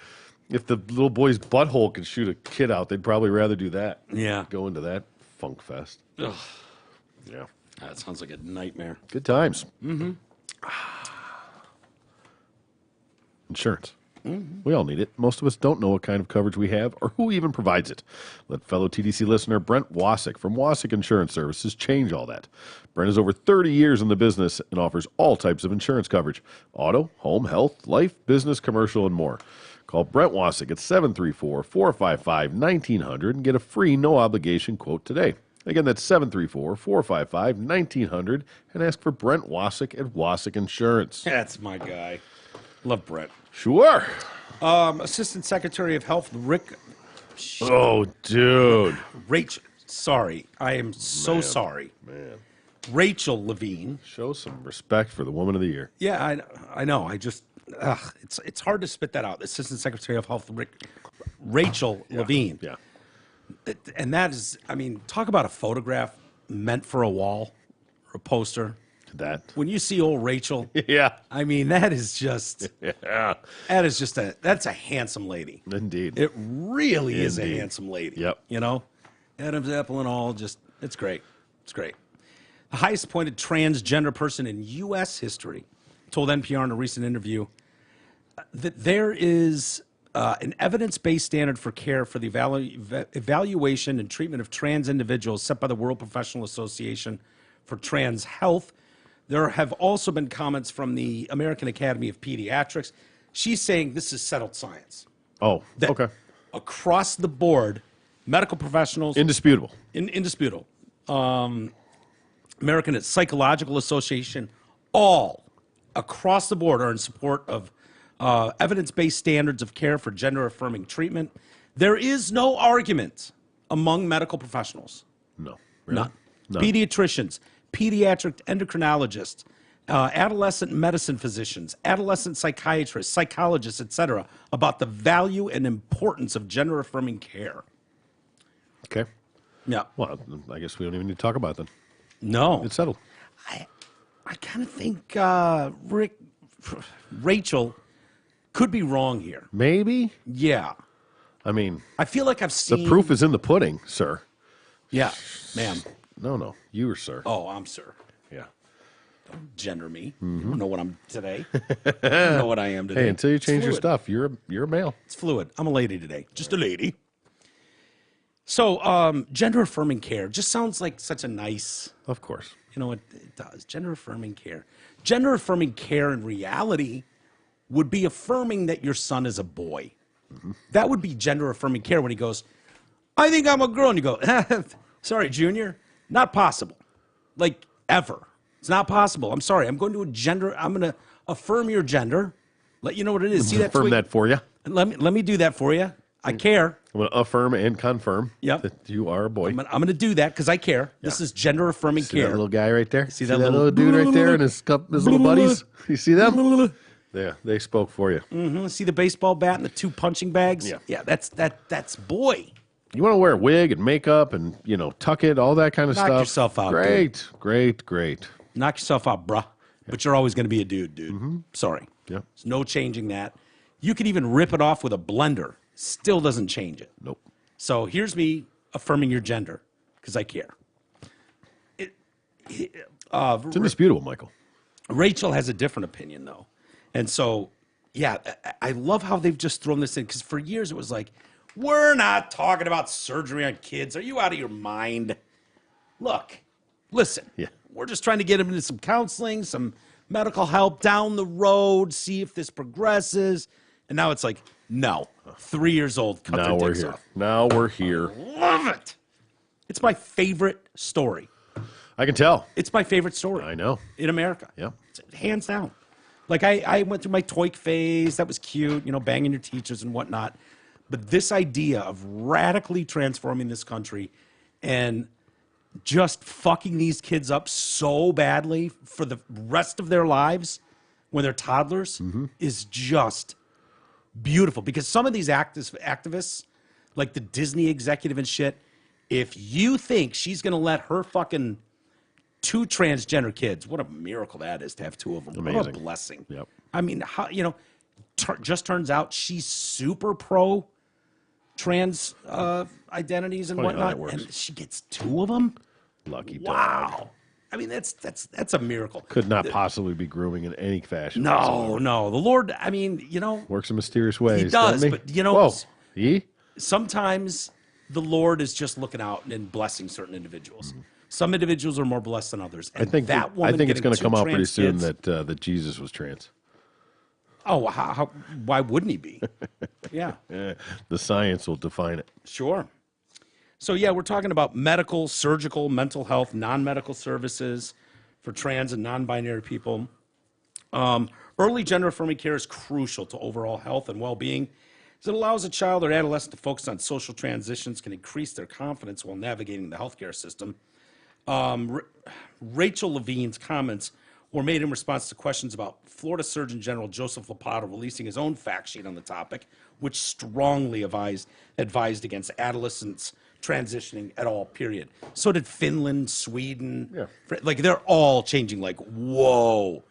if the little boy's butthole could shoot a kid out, they'd probably rather do that.
Yeah.
Go into that funk fest.
Ugh.
Yeah.
That sounds like a nightmare.
Good times. Insurance. We all need it. Most of us don't know what kind of coverage we have or who even provides it. Let fellow TDC listener Brent Wasick from Wasick Insurance Services change all that. Brent has over 30 years in the business and offers all types of insurance coverage: auto, home, health, life, business, commercial, and more. Call Brent Wasick at 734-455-1900 and get a free, no-obligation quote today. Again, that's 734-455-1900 and ask for Brent Wasick at Wasick Insurance.
That's my guy. Love Brett.
Sure.
Assistant Secretary of Health, Rick.
Oh, dude.
Rachel. Sorry. I am so sorry.
Man.
Rachel Levine.
Show some respect for the Woman of the Year.
Yeah, I know. It's hard to spit that out. Assistant Secretary of Health, Rachel Levine.
Yeah.
And that is, talk about a photograph meant for a wall or a poster.
That.
When you see old Rachel,
Yeah.
that is just,
Yeah.
that's a handsome lady.
Indeed.
It really is a handsome lady.
Yep.
Adam's apple and all, it's great. It's great. The highest appointed transgender person in U.S. history told NPR in a recent interview that there is an evidence-based standard for care for the evaluation and treatment of trans individuals set by the World Professional Association for Trans Health. There have also been comments from the American Academy of Pediatrics. She's saying this is settled science.
Oh,
That
okay.
Across the board, medical professionals...
Indisputable.
Indisputable. American Psychological Association, all across the board are in support of evidence-based standards of care for gender-affirming treatment. There is no argument among medical professionals.
No. Really?
None. Pediatricians, pediatric endocrinologists, adolescent medicine physicians, adolescent psychiatrists, psychologists, etc., about the value and importance of gender-affirming care.
Okay.
Yeah.
Well, I guess we don't even need to talk about it then.
No.
It's settled.
I kind of think Rachel could be wrong here.
Maybe?
Yeah.
I
feel like I've seen...
The proof is in the pudding, sir.
Yeah, ma'am.
No. You were sir.
Oh, I'm sir.
Yeah.
Don't gender me. You don't know what I'm today. You don't know what I am today.
Hey, until you change your
fluid.
stuff, you're a male.
It's fluid. I'm a lady today. Just a lady. So, gender-affirming care just sounds like such a nice...
Of course.
It does. Gender-affirming care. Gender-affirming care in reality would be affirming that your son is a boy. Mm-hmm. That would be gender-affirming care when he goes, I think I'm a girl. And you go, sorry, Junior, not possible. Like, ever. It's not possible. I'm sorry. I'm going to affirm your gender. Let you know what it is. See that
affirm
tweet?
that for you.
Let me do that for you. I care.
I'm going to affirm and confirm
Yep.
that you are a boy.
I'm going to do that because I care. Yeah. This is gender-affirming
See
care.
that little guy right there?
See
that little dude right there and his little buddies? You see them? Yeah, they spoke for you.
Mm-hmm. See the baseball bat and the two punching bags?
Yeah.
Yeah, that's boy.
You want to wear a wig and makeup and, tuck it, all that kind of stuff.
Knock yourself out,
Great.
Knock yourself out, bruh. Yeah. But you're always going to be a dude. Mm-hmm. Sorry.
Yeah.
There's no changing that. You could even rip it off with a blender. Still doesn't change it.
Nope.
So here's me affirming your gender because I care.
It's indisputable, Michael.
Rachel has a different opinion, though. And so, yeah, I love how they've just thrown this in because for years it was like, We're not talking about surgery on kids. Are you out of your mind? Look, listen.
Yeah.
We're just trying to get him into some counseling, some medical help down the road, see if this progresses. And now it's like, no. 3 years old, cut
Now
their
we're
dicks
here.
off.
Now we're here.
Love it. It's my favorite story.
I can tell.
It's my favorite story.
I know.
In America.
Yeah.
Hands down. Like, I went through my toik phase. That was cute, banging your teachers and whatnot. But this idea of radically transforming this country and just fucking these kids up so badly for the rest of their lives when they're toddlers is just beautiful. Because some of these activists, like the Disney executive and shit, if you think she's going to let her fucking 2 transgender kids, what a miracle that is to have 2 of them.
Amazing.
What a blessing.
Yep.
I mean, how, just turns out she's super pro trans identities and
Funny how that
whatnot,
works.
and she gets 2 of them.
Lucky dog.
Wow. I mean, that's a miracle.
Could not possibly be grooming in any fashion.
No. The Lord, I mean,
Works in mysterious ways.
He does,
doesn't
but,
Whoa. He?
sometimes the Lord is just looking out and blessing certain individuals. Some individuals are more blessed than others. And
I think
that woman
I think it's
going to
come out pretty
trans
soon
kids-
that Jesus was trans.
Oh, why wouldn't he be? Yeah.
The science will define it.
Sure. So, yeah, we're talking about medical, surgical, mental health, non-medical services for trans and non-binary people. Early gender-affirming care is crucial to overall health and well-being, as it allows a child or adolescent to focus on social transitions, can increase their confidence while navigating the healthcare system. Rachel Levine's comments were made in response to questions about Florida Surgeon General Joseph Lopata releasing his own fact sheet on the topic, which strongly advised against adolescents transitioning at all, period. So did Finland, Sweden.
Yeah.
Like, they're all changing, like, whoa,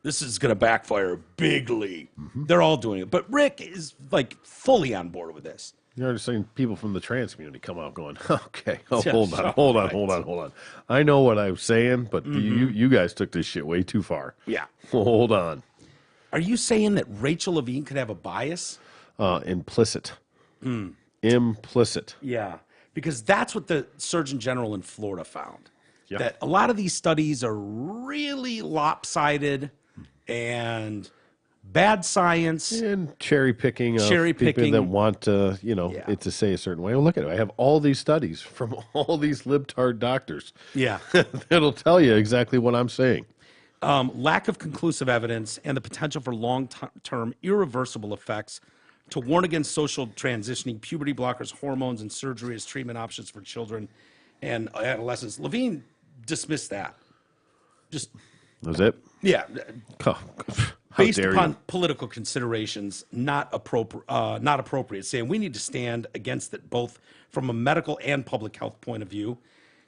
this is going to backfire bigly. They're all doing it. But Rick is, like, fully on board with this.
You're just seeing people from the trans community come out going, okay,
Yeah,
hold on. I know what I'm saying, but you guys took this shit way too far.
Yeah.
Hold on.
Are you saying that Rachel Levine could have a bias?
Implicit. Implicit.
Yeah, because that's what the Surgeon General in Florida found.
Yeah.
That a lot of these studies are really lopsided and bad science.
And cherry picking of
Cherry
people
picking.
that want to,
Yeah.
it to say a certain way. Well, look at it. I have all these studies from all these libtard doctors
Yeah.
that'll tell you exactly what I'm saying.
Lack of conclusive evidence and the potential for long-term irreversible effects to warn against social transitioning, puberty blockers, hormones, and surgery as treatment options for children and adolescents. Levine dismissed that. Just,
Was it?
yeah.
How
Based
dare
upon
you.
political considerations, not appropriate, saying we need to stand against it both from a medical and public health point of view.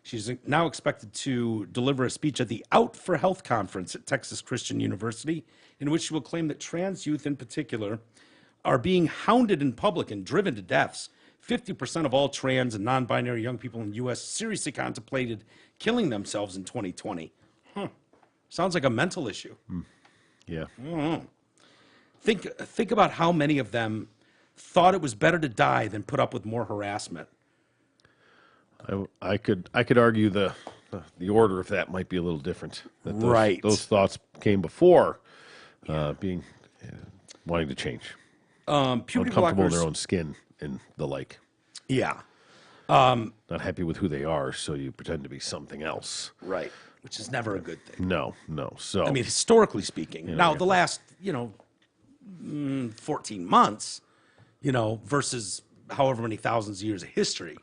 She's now expected to deliver a speech at the Out for Health conference at Texas Christian University, in which she will claim that trans youth in particular are being hounded in public and driven to deaths. 50% of all trans and non-binary young people in the U.S. seriously contemplated killing themselves in 2020. Sounds like a mental issue.
Yeah.
Think about how many of them thought it was better to die than put up with more harassment.
I could argue the order of that might be a little different. That
Right.
Those thoughts came before being wanting to change,
Puberty
uncomfortable in their
blockers.
own skin and the like.
Yeah.
Not happy with who they are, so you pretend to be something else.
Right. Which is never a good thing.
No. So
I mean, historically speaking. Now, the last, 14 months, versus however many thousands of years of history.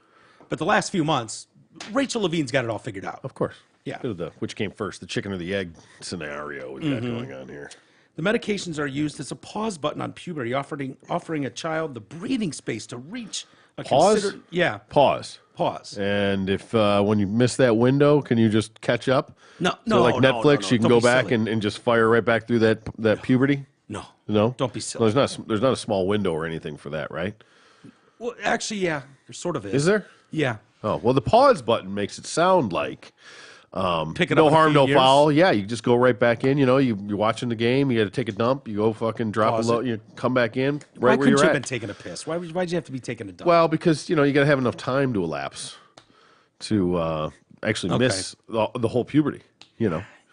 But the last few months, Rachel Levine's got it all figured out.
of course,
Yeah.
Bit of the which came first, the chicken or the egg scenario we've got going on here.
The medications are used as a pause button on puberty, offering a child the breathing space to reach a
Pause?
considered... Yeah,
Pause.
pause.
And if when you miss that window, can you just catch up?
No,
So
no,
like
no,
Netflix,
no,
you can
don't
go
be
back
silly.
and just fire right back through that puberty.
No.
No,
Don't be silly.
No, there's not a small window or anything for that, right?
Well, actually, yeah, there sort of is.
Is there?
Yeah.
Oh well, the pause button makes it sound like
Pick it
no
up in a
harm,
few
no
years.
foul. Yeah, you just go right back in. You're watching the game. You got to take a dump. You go fucking drop
Pause
a load.
it.
You come back in
Why
right where
couldn't
you're
you have
at.
been taking a piss? Why'd you have to be taking a dump?
Well, because you got to have enough time to elapse to actually miss the whole puberty.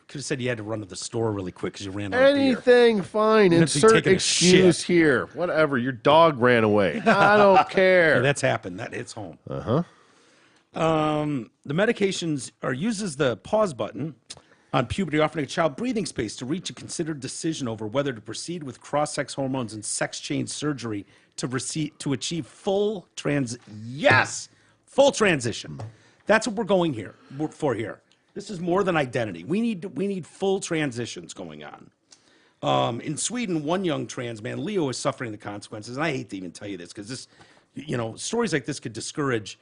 Could have said you had to run to the store really quick because you ran out of beer.
Anything, fine.
have to be
Insert
taking a
excuse
shit.
here. Whatever. Your dog ran away. I don't care.
Yeah, that's happened. That hits home. The medications uses the pause button on puberty, offering a child breathing space to reach a considered decision over whether to proceed with cross-sex hormones and sex change surgery to achieve full transition. That's what we're going for here. This is more than identity. We need full transitions going on. In Sweden, one young trans man, Leo, is suffering the consequences. And I hate to even tell you this because this, stories like this could discourage,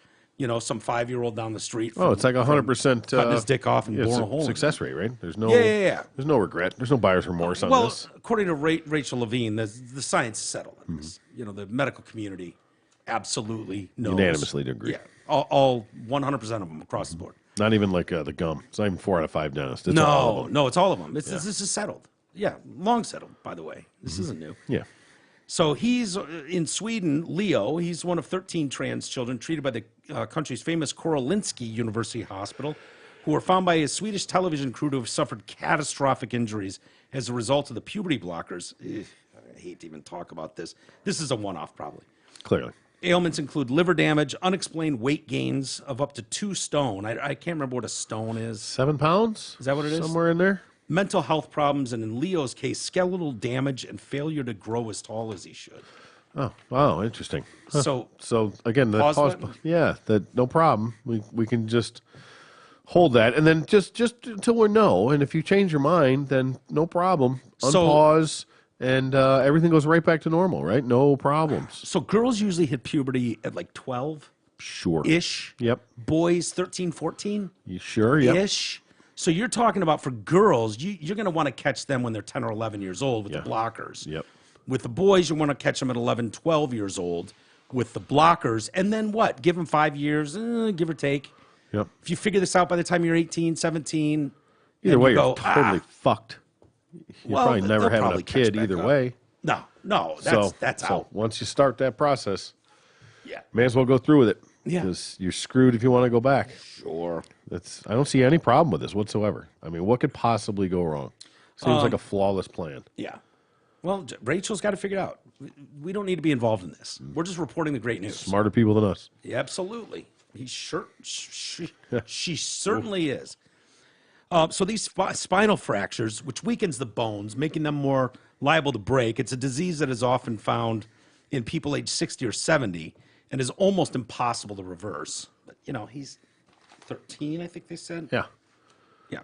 some 5-year-old down the street.
It's like 100%
cutting his dick off and boring a hole in it.
success rate, right? There's no
Yeah.
There's no regret. There's no buyer's remorse on
Well,
this.
according to Rachel Levine, the science is settled on this. The medical community absolutely knows.
Unanimously agree.
Yeah, all 100% of them across the board.
Not even like the gum. It's not even 4 out of 5 dentists. It's all of them.
No, it's all of them. This is settled. Yeah, long settled, by the way. This isn't new.
Yeah.
So he's in Sweden, Leo. He's one of 13 trans children treated by the country's famous Karolinski University Hospital, who were found by a Swedish television crew to have suffered catastrophic injuries as a result of the puberty blockers. I hate to even talk about this. This is a one-off, probably.
Clearly.
Ailments include liver damage, unexplained weight gains of up to 2 stone. I can't remember what a stone is.
7 pounds?
Is that what it is?
Somewhere in there?
Mental health problems, and in Leo's case, skeletal damage and failure to grow as tall as he should.
Oh, wow, interesting. Huh.
So
again, the
pause
pause.
button?
Yeah, that no problem. We can just hold that, and then just until we know. And if you change your mind, then no problem. Unpause, and everything goes right back to normal. Right? No problems.
So girls usually hit puberty at like 12
Sure.
ish.
Yep.
Boys 13, 14
You sure? Yep.
ish. So you're talking about for girls, you're going to want to catch them when they're 10 or 11 years old with the blockers.
Yep.
With the boys, you want to catch them at 11, 12 years old with the blockers. And then what? Give them 5 years, give or take.
Yep.
If you figure this out by the time you're 18, 17.
Either way,
you're
you're totally fucked. You're probably never having a kid either way.
No, that's
so
out.
once you start that process,
Yeah.
may as well go through with it.
Yeah.
Because you're screwed if you want to go back.
Sure.
I don't see any problem with this whatsoever. I mean, what could possibly go wrong? Seems like a flawless plan.
Yeah. Well, Rachel's got to figure it out. We don't need to be involved in this. We're just reporting the great news.
Smarter people than us.
Yeah, absolutely. She certainly is. So these spinal fractures, which weakens the bones, making them more liable to break, it's a disease that is often found in people aged 60 or 70 and is almost impossible to reverse. But, he's 13, I think they said.
Yeah.
Yeah.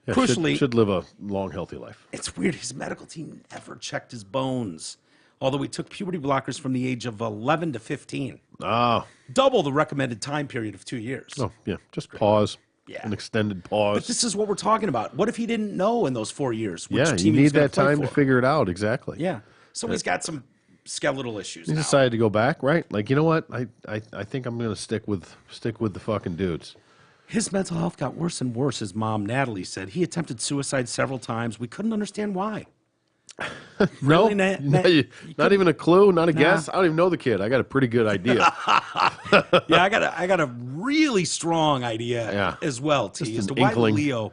Yeah,
Crucially,
should live a long, healthy life.
it's weird. His medical team never checked his bones, although he took puberty blockers from the age of 11 to 15.
Oh.
Double the recommended time period of 2 years.
Oh, yeah. Just pause.
Yeah.
An extended pause.
But this is what we're talking about. What if he didn't know in those 4 years? Which
Yeah,
team
you
he was
need
gonna
that
play
time to
for?
figure it out. Exactly.
Yeah. So he's got some skeletal issues
He
now.
decided to go back, right? Like, you know what? I think I'm going to stick with the fucking dudes.
His mental health got worse and worse, his mom, Natalie, said. He attempted suicide several times. We couldn't understand why. Really, Nat?
Not even a clue, not a guess. I don't even know the kid. I got a pretty good idea.
Yeah, I got a really strong idea as well, T, as to why
inkling.
Leo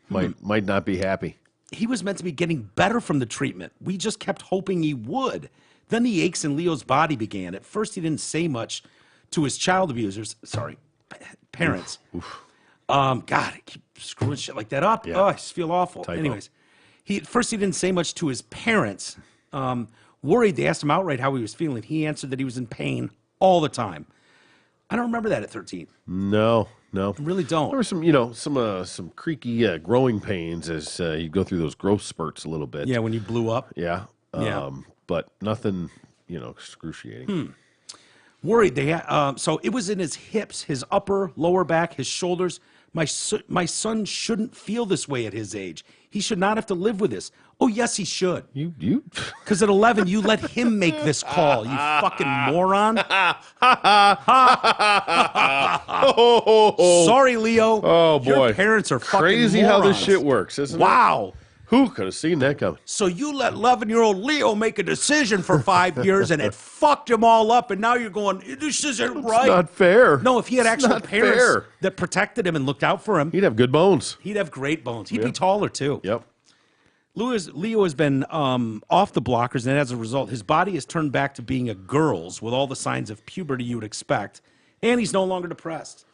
might not be happy.
he was meant to be getting better from the treatment. We just kept hoping he would. Then the aches in Leo's body began. At first, he didn't say much to his child abusers. Sorry, parents. God, I keep screwing shit like that up.
Yeah.
Oh, I just feel awful.
Typo.
Anyways, at first he didn't say much to his parents. Worried, they asked him outright how he was feeling. He answered that he was in pain all the time. I don't remember that at 13.
No.
I really don't.
There were some creaky growing pains as you go through those growth spurts a little bit.
Yeah, when you blew up.
Yeah.
Yeah.
But nothing, excruciating.
Worried, so it was in his hips, his upper, lower back, his shoulders. My son shouldn't feel this way at his age. He should not have to live with this. Oh, yes, he should.
You.
Because at 11, you let him make this call, you fucking moron. Sorry, Leo.
Oh, boy.
Your parents are fucking
crazy
morons.
how this shit works, isn't it?
Wow.
Who could have seen that coming?
So you let 11-year-old Leo make a decision for 5 years, and it fucked him all up, and now you're going, this isn't right.
It's not fair.
No, if he had
It's
actual
not
parents
fair.
that protected him and looked out for him,
He'd have good bones.
he'd have great bones. He'd be taller, too.
Yep.
Leo has been off the blockers, and as a result, his body has turned back to being a girl's with all the signs of puberty you would expect, and he's no longer depressed.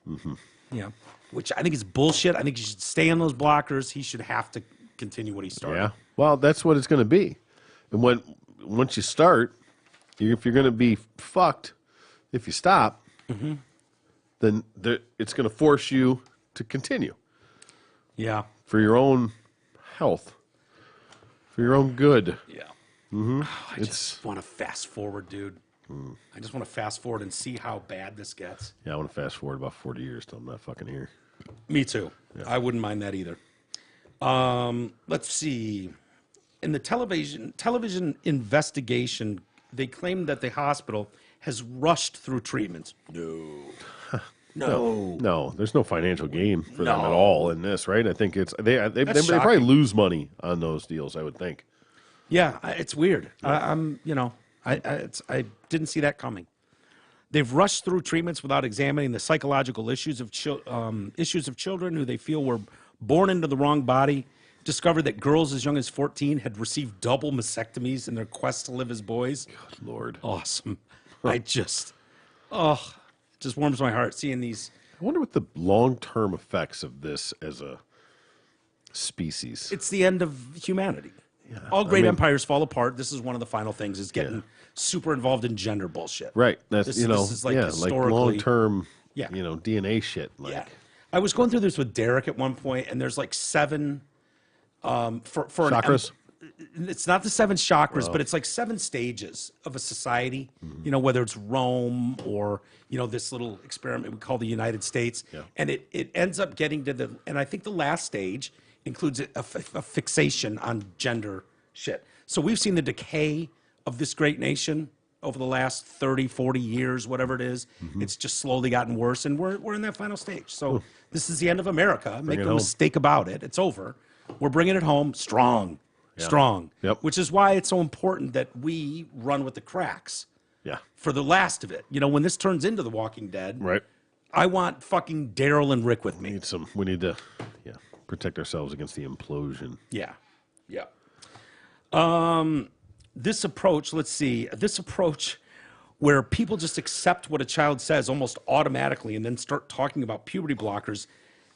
Mm-hmm. Yeah, which I think is bullshit. I think he should stay on those blockers. He should have to continue what he started.
Yeah. Well, that's what it's going to be. And once you start, if you're going to be fucked, if you stop, then it's going to force you to continue.
Yeah.
For your own health, for your own good.
Yeah.
Mm-hmm.
I just want to fast forward, dude. I just want to fast forward and see how bad this gets.
Yeah, I want to fast forward about 40 years till I'm not fucking here.
Me too. Yeah. I wouldn't mind that either. Let's see. In the television investigation, they claim that the hospital has rushed through treatments.
No, there's no financial gain for them at all in this, right? I think it's they probably lose money on those deals, I would think.
Yeah, it's weird. I didn't see that coming. They've rushed through treatments without examining the psychological issues of children who they feel were born into the wrong body. Discovered that girls as young as 14 had received double mastectomies in their quest to live as boys.
Good Lord.
Awesome. It just warms my heart seeing these.
I wonder what the long-term effects of this as a species.
It's the end of humanity. Yeah, all great empires fall apart. This is one of the final things, is getting super involved in gender bullshit.
Right. That's,
this is like historically,
like long-term, DNA shit. Like.
Yeah. I was going through this with Derek at one point, and there's like 7 for
chakras.
It's not the 7 chakras, but it's like 7 stages of a society. Mm-hmm. Whether it's Rome or this little experiment we call the United States, and it ends up getting to and I think the last stage includes a fixation on gender shit. So we've seen the decay of this great nation over the last 30, 40 years, whatever it is. Mm-hmm. It's just slowly gotten worse, and we're in that final stage. So this is the end of America. Make no mistake about it. It's over. We're bringing it home strong. Yep. Which is why it's so important that we run with the cracks.
Yeah.
For the last of it. When this turns into The Walking Dead,
right? I
want fucking Daryl and Rick with me.
We need to protect ourselves against the implosion.
Yeah. This approach, where people just accept what a child says almost automatically and then start talking about puberty blockers,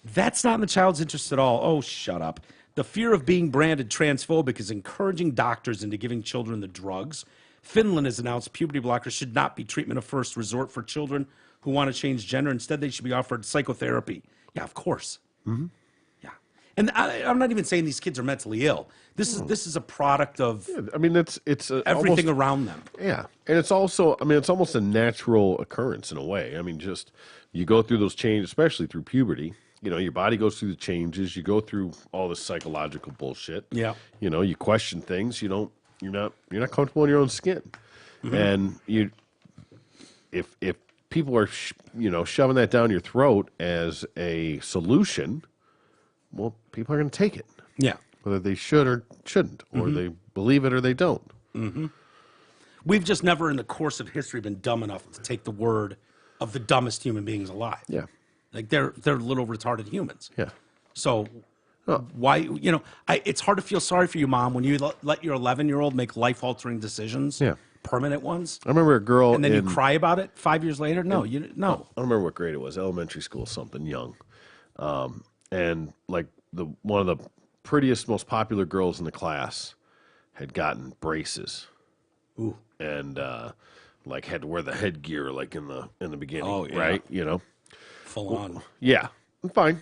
that's not in the child's interest at all. Oh, shut up. The fear of being branded transphobic is encouraging doctors into giving children the drugs. Finland has announced puberty blockers should not be treatment of first resort for children who want to change gender. Instead, they should be offered psychotherapy. Yeah, of course. Mm-hmm. Yeah. And I'm not even saying these kids are mentally ill. This is a product of
it's
everything around them.
Yeah. And it's also, it's almost a natural occurrence in a way. Just you go through those changes, especially through puberty. Your body goes through the changes. You go through all this psychological bullshit.
Yeah.
You question things. You're not comfortable in your own skin. Mm-hmm. And if people are shoving that down your throat as a solution, well, people are going to take it.
Yeah.
Whether they should or shouldn't, or they believe it or they don't.
Mm-hmm. We've just never in the course of history been dumb enough to take the word of the dumbest human beings alive.
Yeah.
Like they're little retarded humans.
Yeah.
So why, it's hard to feel sorry for you, Mom, when you let your 11-year-old make life-altering decisions. Yeah. Permanent ones.
I remember a girl,
and then you cry about it 5 years later. No, no.
I don't remember what grade it was. Elementary school, something young, and like one of the prettiest, most popular girls in the class had gotten braces.
Ooh.
And had to wear the headgear like in the beginning.
Oh, yeah.
Right?
Full on.
Yeah. Fine.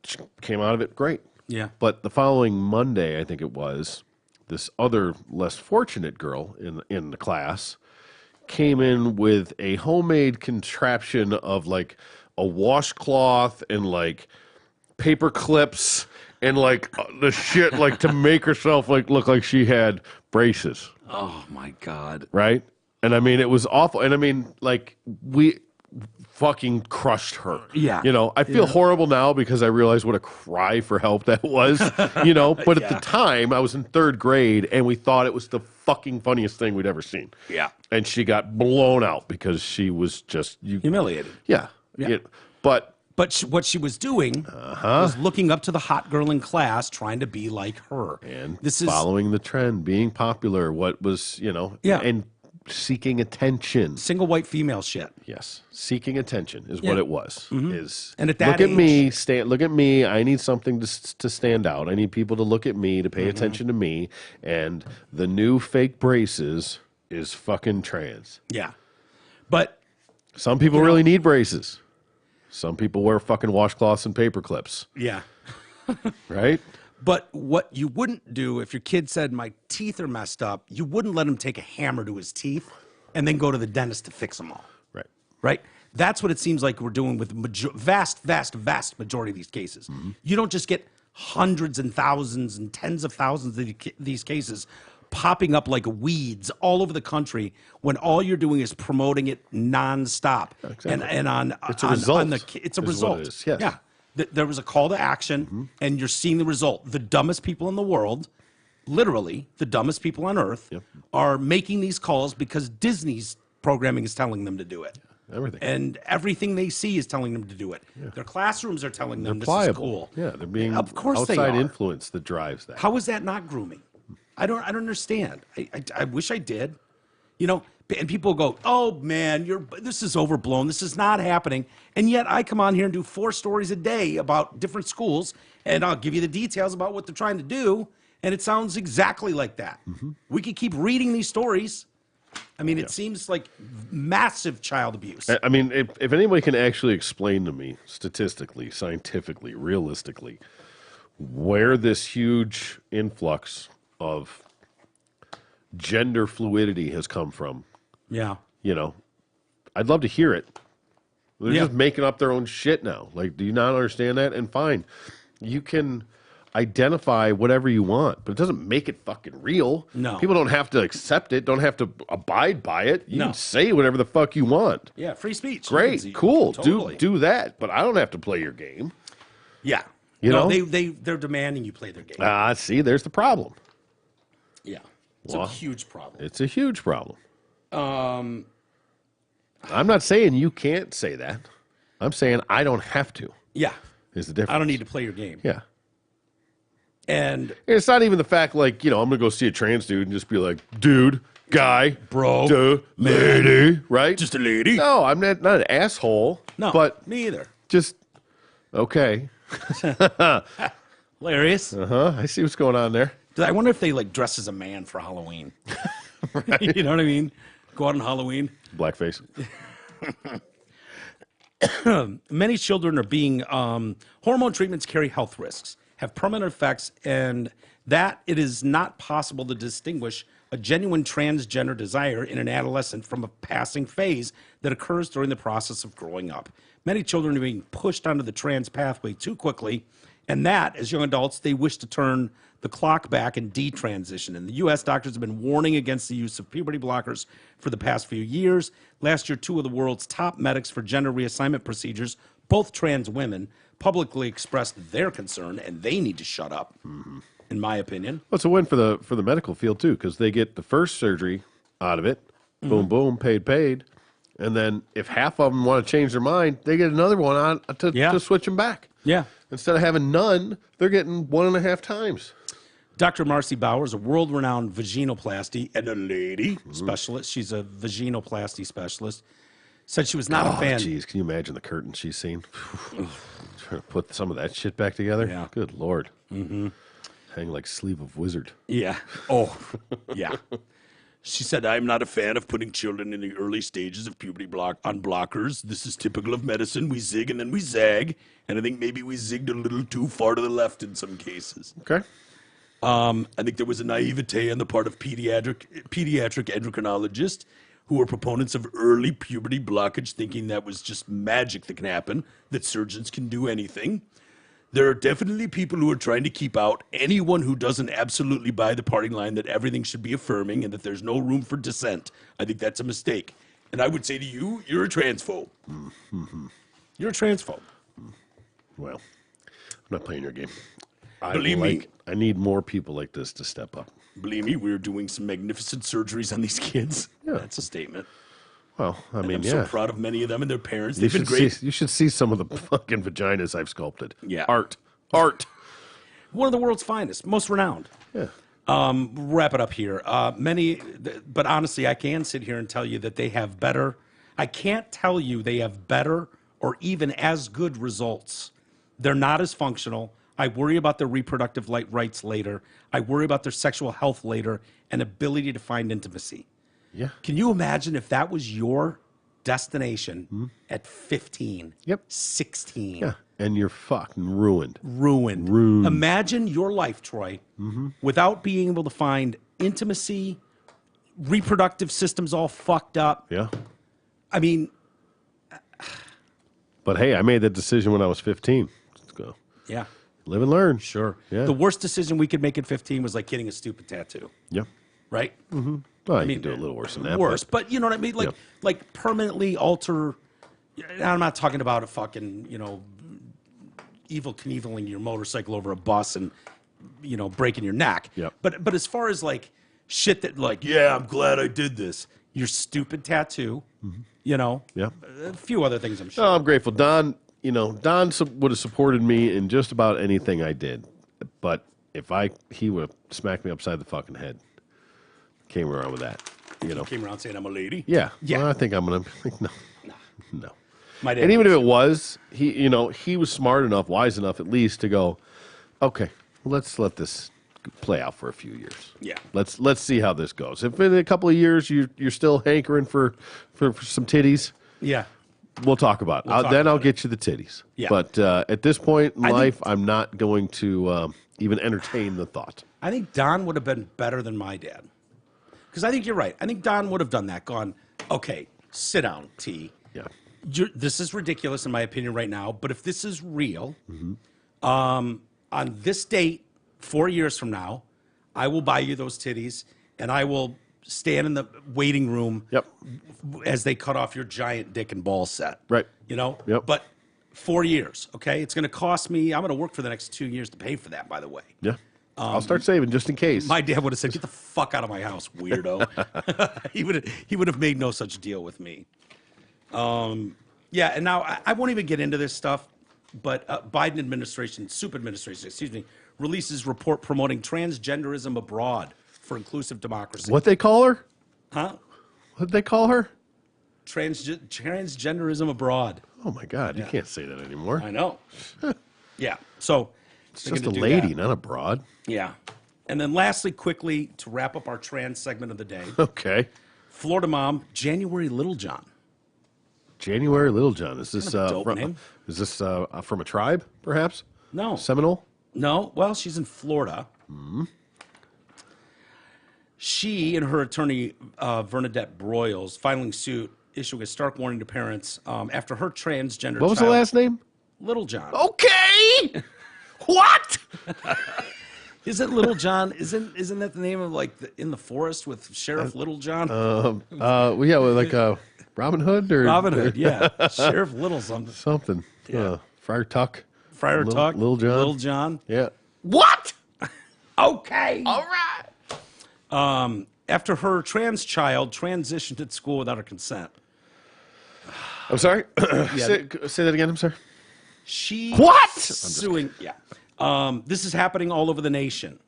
She came out of it great.
Yeah.
But the following Monday, I think it was, this other less fortunate girl in the class came in with a homemade contraption of like a washcloth and like paper clips and like the shit, like to make herself like look like she had braces.
Oh my God.
Right? And I mean, it was awful. And I mean, like, we fucking crushed her.
Yeah.
You know, I feel horrible now because I realize what a cry for help that was, you know, but at the time I was in 3rd grade and we thought it was the fucking funniest thing we'd ever seen.
Yeah.
And she got blown out because she was just
humiliated.
Yeah. But
what she was doing was looking up to the hot girl in class, trying to be like her.
And
this is
following the trend, being popular, what was, you know, and seeking attention.
Single white female shit.
Yes, seeking attention is what it was. Is
and at that
look at
age,
me, look at me. I need something to stand out. I need people to look at me, to pay attention to me. And the new fake braces is fucking trans.
Yeah, but
some people really need braces. Some people wear fucking washcloths and paper clips.
Yeah,
right.
But what you wouldn't do if your kid said, my teeth are messed up, you wouldn't let him take a hammer to his teeth and then go to the dentist to fix them all.
Right.
Right? That's what it seems like we're doing with vast majority of these cases. You don't just get hundreds and thousands and tens of thousands of these cases popping up like weeds all over the country when all you're doing is promoting it nonstop.
Exactly.
And
it's a result.
It's a result.
It is, yes.
Yeah. There was a call to action, and you're seeing the result. The dumbest people in the world, literally the dumbest people on earth, are making these calls because Disney's programming is telling them to do it.
Everything.
And everything they see is telling them to do it. Their classrooms are telling them this is cool.
Yeah, they're being
of course
outside
they are.
influence that drives that.
How is that not grooming? I don't understand. I wish I did. You know, and people go, "Oh man, this is overblown. This is not happening." And yet I come on here and do 4 stories a day about different schools, and I'll give you the details about what they're trying to do, and it sounds exactly like that. We could keep reading these stories. I mean, it seems like massive child abuse.
I mean, if anybody can actually explain to me statistically, scientifically, realistically, where this huge influx of gender fluidity has come from, you know, I'd love to hear it. They're just making up their own shit now. Like, do you not understand that? And fine, you can identify whatever you want, but it doesn't make it fucking real.
No.
People don't have to accept it, don't have to abide by it. You can say whatever the fuck you want.
Yeah, free speech.
Great, cool.
Totally.
Do that, but I don't have to play your game.
Yeah.
You know?
They're demanding you play their game.
See, there's the problem.
Yeah. It's a huge problem.
It's a huge problem. I'm not saying you can't say that. I'm saying I don't have to.
Yeah.
Is the difference.
I don't need to play your game.
Yeah.
And
it's not even the fact, like, you know, I'm going to go see a trans dude and just be like, dude, guy,
bro,
duh, lady, right?
Just a lady.
No, I'm not an asshole.
No,
but
me either.
Just, okay.
Hilarious.
I see what's going on there.
I wonder if they, like, dress as a man for Halloween. Right? You know what I mean? Go out on Halloween.
Blackface.
Many children are being, hormone treatments carry health risks, have permanent effects, and that it is not possible to distinguish a genuine transgender desire in an adolescent from a passing phase that occurs during the process of growing up. Many children are being pushed onto the trans pathway too quickly, and that, as young adults, they wish to turn the clock back and detransition. In the U.S., doctors have been warning against the use of puberty blockers for the past few years. Last year, 2 of the world's top medics for gender reassignment procedures, both trans women, publicly expressed their concern, and they need to shut up, in my opinion.
Well, it's a win for the medical field, too, because they get the first surgery out of it. Boom, boom, paid. And then if half of them want to change their mind, they get another one on to switch them back.
Yeah.
Instead of having none, they're getting 1.5 times.
Dr. Marcy Bowers, a world-renowned vaginoplasty and a lady specialist, she's a vaginoplasty specialist, said she was not a fan.
Jeez, can you imagine the curtains she's seen? Trying to put some of that shit back together?
Yeah.
Good Lord. Hang like sleeve of wizard.
Yeah. Oh, yeah. She said, I'm not a fan of putting children in the early stages of puberty on blockers. This is typical of medicine. We zig and then we zag. And I think maybe we zigged a little too far to the left in some cases.
Okay.
I think there was a naivete on the part of pediatric endocrinologists who were proponents of early puberty blockage, thinking that was just magic that can happen, that surgeons can do anything. There are definitely people who are trying to keep out anyone who doesn't absolutely buy the party line that everything should be affirming and that there's no room for dissent. I think that's a mistake. And I would say to you, you're a transphobe. Mm-hmm. You're a transphobe.
Well, I'm not playing your game.
Believe me.
I need more people like this to step up.
Believe me, we're doing some magnificent surgeries on these kids. Yeah. That's a statement.
Well, I'm
so proud of many of them and their parents. They've been great.
You should see some of the fucking vaginas I've sculpted.
Yeah.
Art.
One of the world's finest, most renowned.
Yeah.
Wrap it up here. But honestly, I can sit here and tell you that they have better. I can't tell you they have better or even as good results. They're not as functional. I worry about their reproductive rights later. I worry about their sexual health later and ability to find intimacy.
Yeah.
Can you imagine if that was your destination at 15, 16?
Yeah. And you're fucking ruined.
Ruined. Imagine your life, Troy, without being able to find intimacy, reproductive systems all fucked up.
Yeah.
I mean.
But hey, I made that decision when I was 15. Let's go.
Yeah.
Live and learn.
Sure.
Yeah.
The worst decision we could make at 15 was like getting a stupid tattoo.
Yeah.
Right?
Mm-hmm. Well, you can do a little worse than that.
Worse, but you know what I mean? Like permanently alter. I'm not talking about a fucking, Evil Knieveling your motorcycle over a bus and, breaking your neck.
Yep.
But as far as like shit that I'm glad I did this. Your stupid tattoo,
Yeah.
A few other things I'm sure.
Oh, I'm grateful. Don would have supported me in just about anything I did. But he would have smacked me upside the fucking head. Came around with that,
Came around saying I'm a lady.
Yeah.
Yeah.
Well, I think I'm going to think, no.
My dad
And even if it was, he was smart enough, wise enough at least to go, okay, let's let this play out for a few years.
Yeah.
Let's see how this goes. If in a couple of years you're still hankering for some titties,
Yeah.
we'll talk about it. I'll get you the titties.
Yeah.
But at this point in life, I'm not going to even entertain the thought.
I think Don would have been better than my dad. Because I think you're right. I think Don would have done that, gone, okay, sit down, T.
Yeah.
This is ridiculous in my opinion right now, but if this is real, on this date, 4 years from now, I will buy you those titties, and I will stand in the waiting room as they cut off your giant dick and ball set.
Right.
Yep. But 4 years, okay? It's going to cost me, I'm going to work for the next 2 years to pay for that, by the way.
Yeah. I'll start saving just in case.
My dad would have said, get the fuck out of my house, weirdo. He would have made no such deal with me. And now I won't even get into this stuff, but Biden administration, releases report promoting transgenderism abroad for inclusive democracy.
What they call her?
Huh?
What'd they call her?
Transgenderism abroad.
Oh my God, you can't say that anymore.
I know. Yeah. So
it's just a lady, not a broad.
Yeah. And then lastly, quickly, to wrap up our trans segment of the day.
Okay.
Florida mom, January Littlejohn.
January Littlejohn. Is this
dope name.
Is this from a tribe, perhaps?
No.
Seminole?
No. Well, she's in Florida. Mm-hmm. She and her attorney, Bernadette Broyles, filing suit, issuing a stark warning to parents after her transgender
What was the last name?
Littlejohn.
Okay. What?
Isn't Littlejohn? Isn't that the name of In the Forest with Sheriff Littlejohn?
Robin Hood or
Robin Hood, yeah. Sheriff Little something.
Something.
Yeah.
Friar Tuck.
Tuck.
Little John.
Little John.
Yeah.
What? Okay.
All right.
After her trans child transitioned at school without her consent.
I'm sorry. Say that again. I'm sorry.
She
what?
Suing. Yeah. This is happening all over the nation.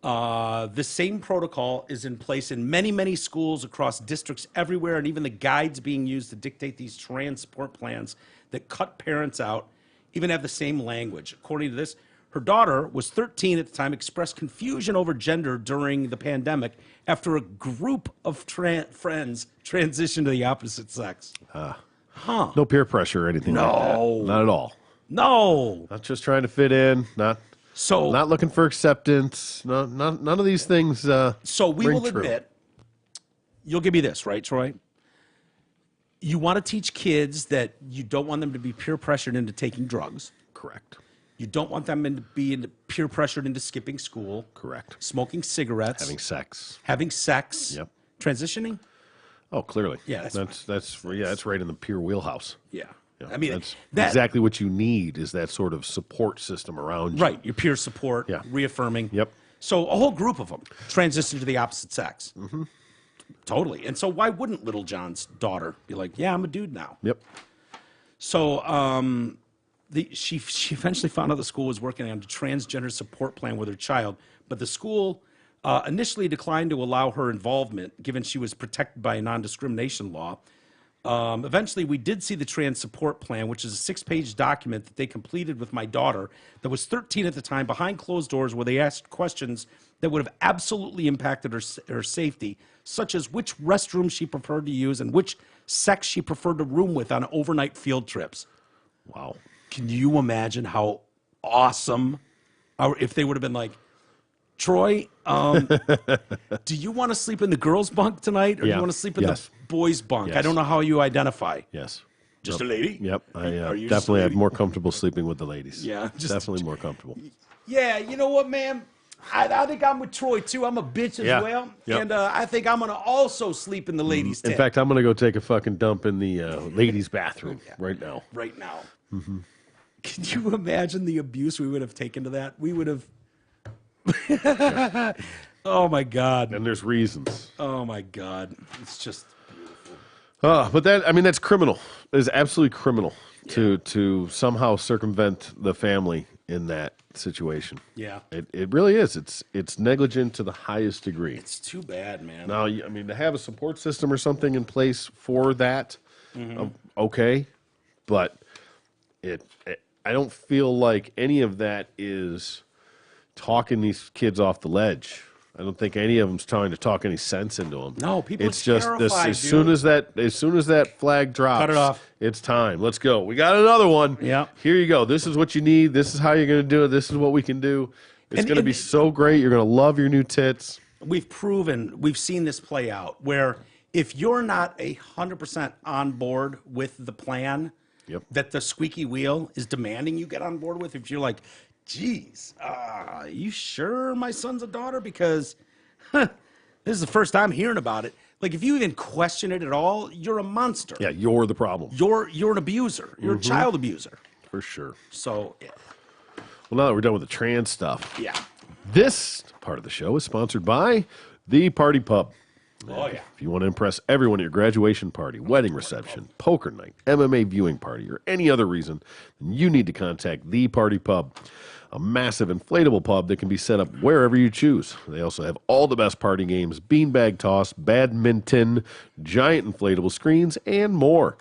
The same protocol is in place in many, many schools across districts everywhere, and even the guides being used to dictate these transport plans that cut parents out even have the same language. According to this, her daughter was 13 at the time, expressed confusion over gender during the pandemic after a group of friends transitioned to the opposite sex.
No peer pressure or anything like that. Not at all.
No.
Not just trying to fit in, not looking for acceptance. None of these things.
So we will admit, you'll give me this, right, Troy? You want to teach kids that you don't want them to be peer pressured into taking drugs.
Correct.
You don't want them to be peer pressured into skipping school.
Correct.
Smoking cigarettes.
Having sex.
Yep. Transitioning.
Oh, clearly.
Yeah,
that's right in the peer wheelhouse.
Yeah.
Yeah,
I mean,
that's exactly what you need is that sort of support system around you.
Right. Your peer support.
Yeah.
Reaffirming.
Yep.
So a whole group of them transition to the opposite sex. Mm-hmm. Totally. And so why wouldn't little John's daughter be like, yeah, I'm a dude now?
Yep.
So she eventually found out the school was working on a transgender support plan with her child, but the school initially declined to allow her involvement, given she was protected by a non-discrimination law. Eventually, we did see the trans support plan, which is a 6-page document that they completed with my daughter that was 13 at the time, behind closed doors, where they asked questions that would have absolutely impacted her safety, such as which restroom she preferred to use and which sex she preferred to room with on overnight field trips.
Wow.
Can you imagine how awesome, or if they would have been like, Troy, do you want to sleep in the girls' bunk tonight, or do you want to sleep in the boys' bunk?
Yes.
I don't know how you identify.
Yes.
Just a lady?
Yep. I
you
definitely am more comfortable sleeping with the ladies.
Yeah.
Definitely more comfortable.
Yeah, you know what, man? I think I'm with Troy, too. I'm a bitch as well.
Yep.
And I think I'm going to also sleep in the ladies' tent.
In fact, I'm going to go take a fucking dump in the ladies' bathroom right now.
Right now.
Mm-hmm.
Can you imagine the abuse we would have taken to that? We would have... Oh, my God.
And there's reasons.
Oh, my God. It's just beautiful.
But that's criminal. It is absolutely criminal to somehow circumvent the family in that situation.
Yeah.
It really is. It's negligent to the highest degree.
It's too bad, man.
Now, to have a support system or something in place for that, okay, but I don't feel like any of that is talking these kids off the ledge. I don't think any of them's trying to talk any sense into them.
No, people
It's
are
just this.
terrified,
As soon as that flag drops,
cut it off.
It's time. Let's go. We got another one.
Yeah.
Here you go. This is what you need. This is how you're going to do it. This is what we can do. It's going to be so great. You're going to love your new tits.
We've seen this play out where if you're not 100% on board with the plan that the squeaky wheel is demanding you get on board with, if you're like, geez, you sure my son's a daughter? Because this is the first time hearing about it. Like, if you even question it at all, you're a monster.
Yeah, you're the problem.
You're an abuser. You're a child abuser.
For sure.
So, yeah.
Well, now that we're done with the trans stuff, this part of the show is sponsored by The Party Pub.
Oh, yeah.
If you want to impress everyone at your graduation party, wedding reception, poker night, MMA viewing party, or any other reason, then you need to contact The Party Pub, a massive inflatable pub that can be set up wherever you choose. They also have all the best party games, beanbag toss, badminton, giant inflatable screens, and more.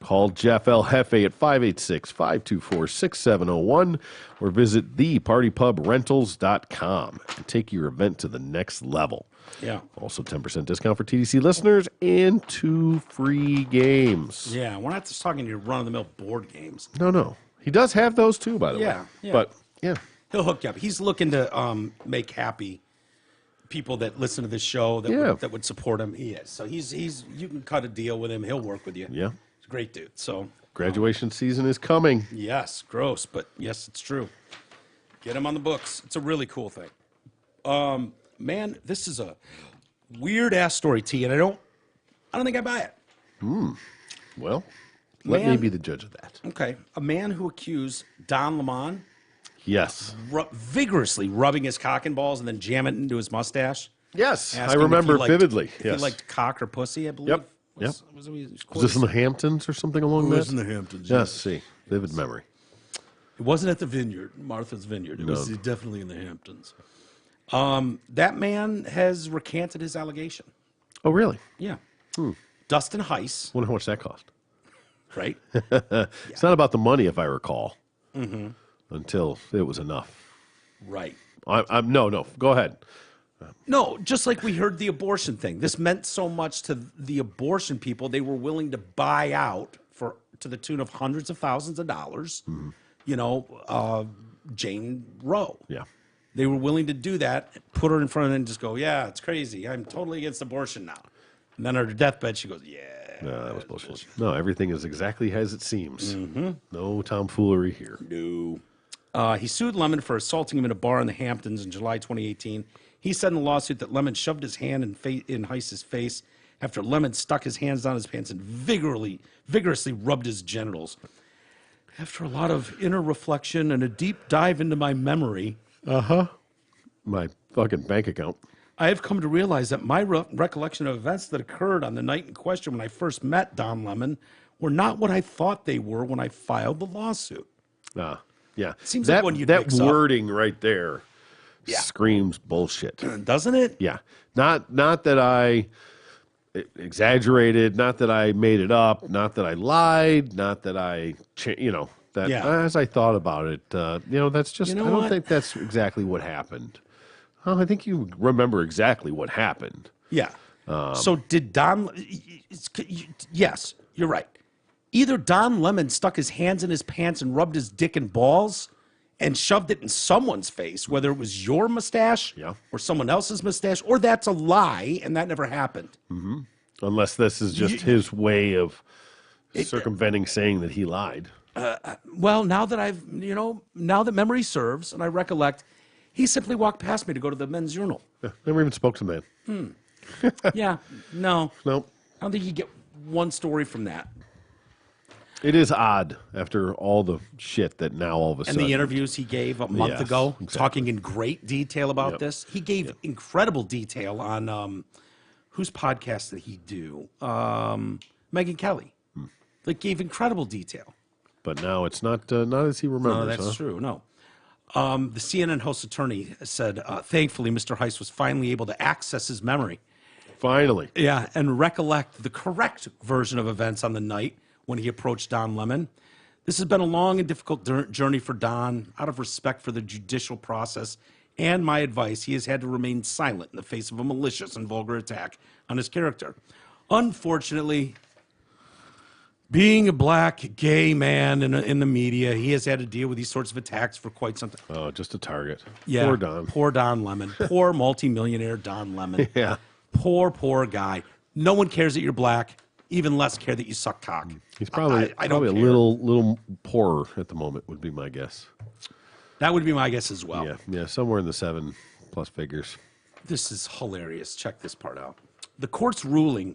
Call Jeff El Jefe at 586-524-6701 or visit thepartypubrentals.com and take your event to the next level.
Yeah.
Also 10% discount for TDC listeners and 2 free games.
Yeah, we're not just talking your run-of-the-mill board games.
No. He does have those too, by the way.
Yeah.
But, yeah.
He'll hook you up. He's looking to make happy people that listen to this show that would support him. He is. So he's you can cut a deal with him. He'll work with you.
Yeah.
He's a great dude. So
graduation season is coming.
Yes, gross, but yes, it's true. Get him on the books. It's a really cool thing. Man, this is a weird ass story, T, and I don't think I buy it.
Well, let me be the judge of that.
Okay. A man who accused Don Lemon vigorously rubbing his cock and balls and then jamming it into his mustache.
Yes, I remember vividly.
If he liked cock or pussy, I believe.
Yep. Was this in the Hamptons or something along that?
It was in the Hamptons.
Yes, see. Vivid memory.
It wasn't at the Vineyard, Martha's Vineyard. It was definitely in the Hamptons. That man has recanted his allegation.
Oh, really?
Yeah. Dustin Heiss.
Wonder how much that cost.
Right?
It's not about the money, if I recall. Until it was enough.
Right.
No. Go ahead.
No, just like we heard the abortion thing. This meant so much to the abortion people, they were willing to buy out to the tune of hundreds of thousands of dollars. Jane Roe.
Yeah.
They were willing to do that, put her in front of them and just go, yeah, it's crazy. I'm totally against abortion now. And then on her deathbed, she goes, yeah.
No, that was bullshit. No, everything is exactly as it seems. No tomfoolery here.
No. He sued Lemon for assaulting him in a bar in the Hamptons in July 2018. He said in the lawsuit that Lemon shoved his hand in Heiss's face after Lemon stuck his hands down his pants and vigorously rubbed his genitals. After a lot of inner reflection and a deep dive into my memory...
My fucking bank account.
I have come to realize that my recollection of events that occurred on the night in question when I first met Don Lemon were not what I thought they were when I filed the lawsuit.
Yeah.
Seems
that,
like one you'd
that
mix up.
wording right there screams bullshit.
Doesn't it?
Yeah. Not that I exaggerated, not that I made it up, not that I lied, not that I, as I thought about it, that's just, I don't think that's exactly what happened. I think you remember exactly what happened.
Yeah. So did Don, yes, you're right. Either Don Lemon stuck his hands in his pants and rubbed his dick and balls and shoved it in someone's face, whether it was your mustache or someone else's mustache, or that's a lie and that never happened.
Mm-hmm. Unless this is just his way of circumventing saying that he lied.
Well, now that now that memory serves and I recollect, he simply walked past me to go to the men's urinal.
Yeah, never even spoke to the man.
Yeah, no.
Nope.
I don't think you get one story from that.
It is odd after all the shit that now all of a sudden.
And the interviews he gave a month ago, talking in great detail about this. He gave incredible detail on whose podcast did he do? Megyn Kelly. Like gave incredible detail.
But now it's not as he remembers.
No, that's true. No. The CNN host attorney said, thankfully, Mr. Heiss was finally able to access his memory.
Finally.
Yeah, and recollect the correct version of events on the night when he approached Don Lemon. This has been a long and difficult journey for Don. Out of respect for the judicial process and my advice, he has had to remain silent in the face of a malicious and vulgar attack on his character. Unfortunately, being a black gay man in the media, he has had to deal with these sorts of attacks for quite some time.
Oh, just a target.
Yeah,
Poor Don.
Poor Don Lemon. Poor multimillionaire Don Lemon.
Yeah.
Poor guy. No one cares that you're black. Even less care that you suck cock.
He's probably
I don't
a
care.
little poorer at the moment would be my guess.
That would be my guess as well.
Yeah, somewhere in the 7+ figures.
This is hilarious. Check this part out. The court's ruling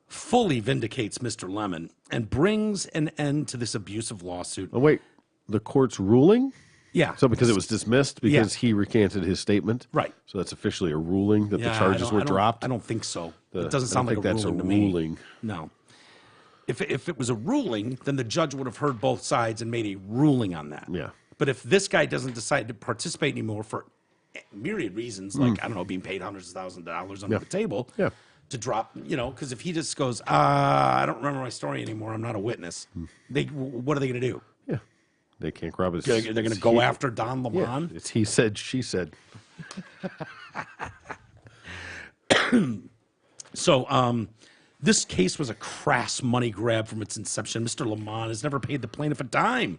fully vindicates Mr. Lemon and brings an end to this abusive lawsuit.
Oh wait, the court's ruling?
Yeah.
So because it was dismissed because he recanted his statement?
Right.
So that's officially a ruling that the charges were dropped?
I don't think so. It doesn't sound like a ruling to me.
Ruling.
No. If it was a ruling, then the judge would have heard both sides and made a ruling on that.
Yeah.
But if this guy doesn't decide to participate anymore for myriad reasons, like, I don't know, being paid hundreds of thousands of dollars under the table to drop, because if he just goes, I don't remember my story anymore, I'm not a witness, what are they going to do?
Yeah. They can't grab his...
They're going to go after Don Lemon?
Yeah. It's he said, she said.
So, this case was a crass money grab from its inception. Mr. Lemon has never paid the plaintiff a dime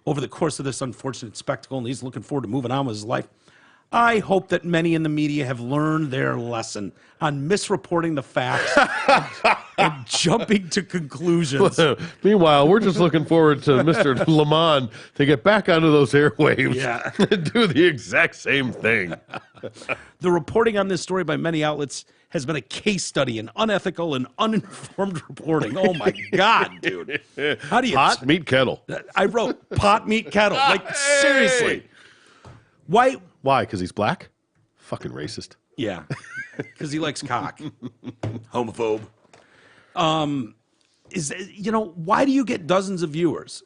over the course of this unfortunate spectacle, and he's looking forward to moving on with his life. I hope that many in the media have learned their lesson on misreporting the facts and jumping to conclusions.
Meanwhile, we're just looking forward to Mr. Lemon to get back onto those airwaves and do the exact same thing.
The reporting on this story by many outlets has been a case study in unethical and uninformed reporting. Oh, my God, dude. How do you...
Pot, meat, kettle.
I wrote pot, meat, kettle. Like, seriously. Why?
Because he's black? Fucking racist.
Yeah. Because he likes cock. Homophobe. Why do you get dozens of viewers?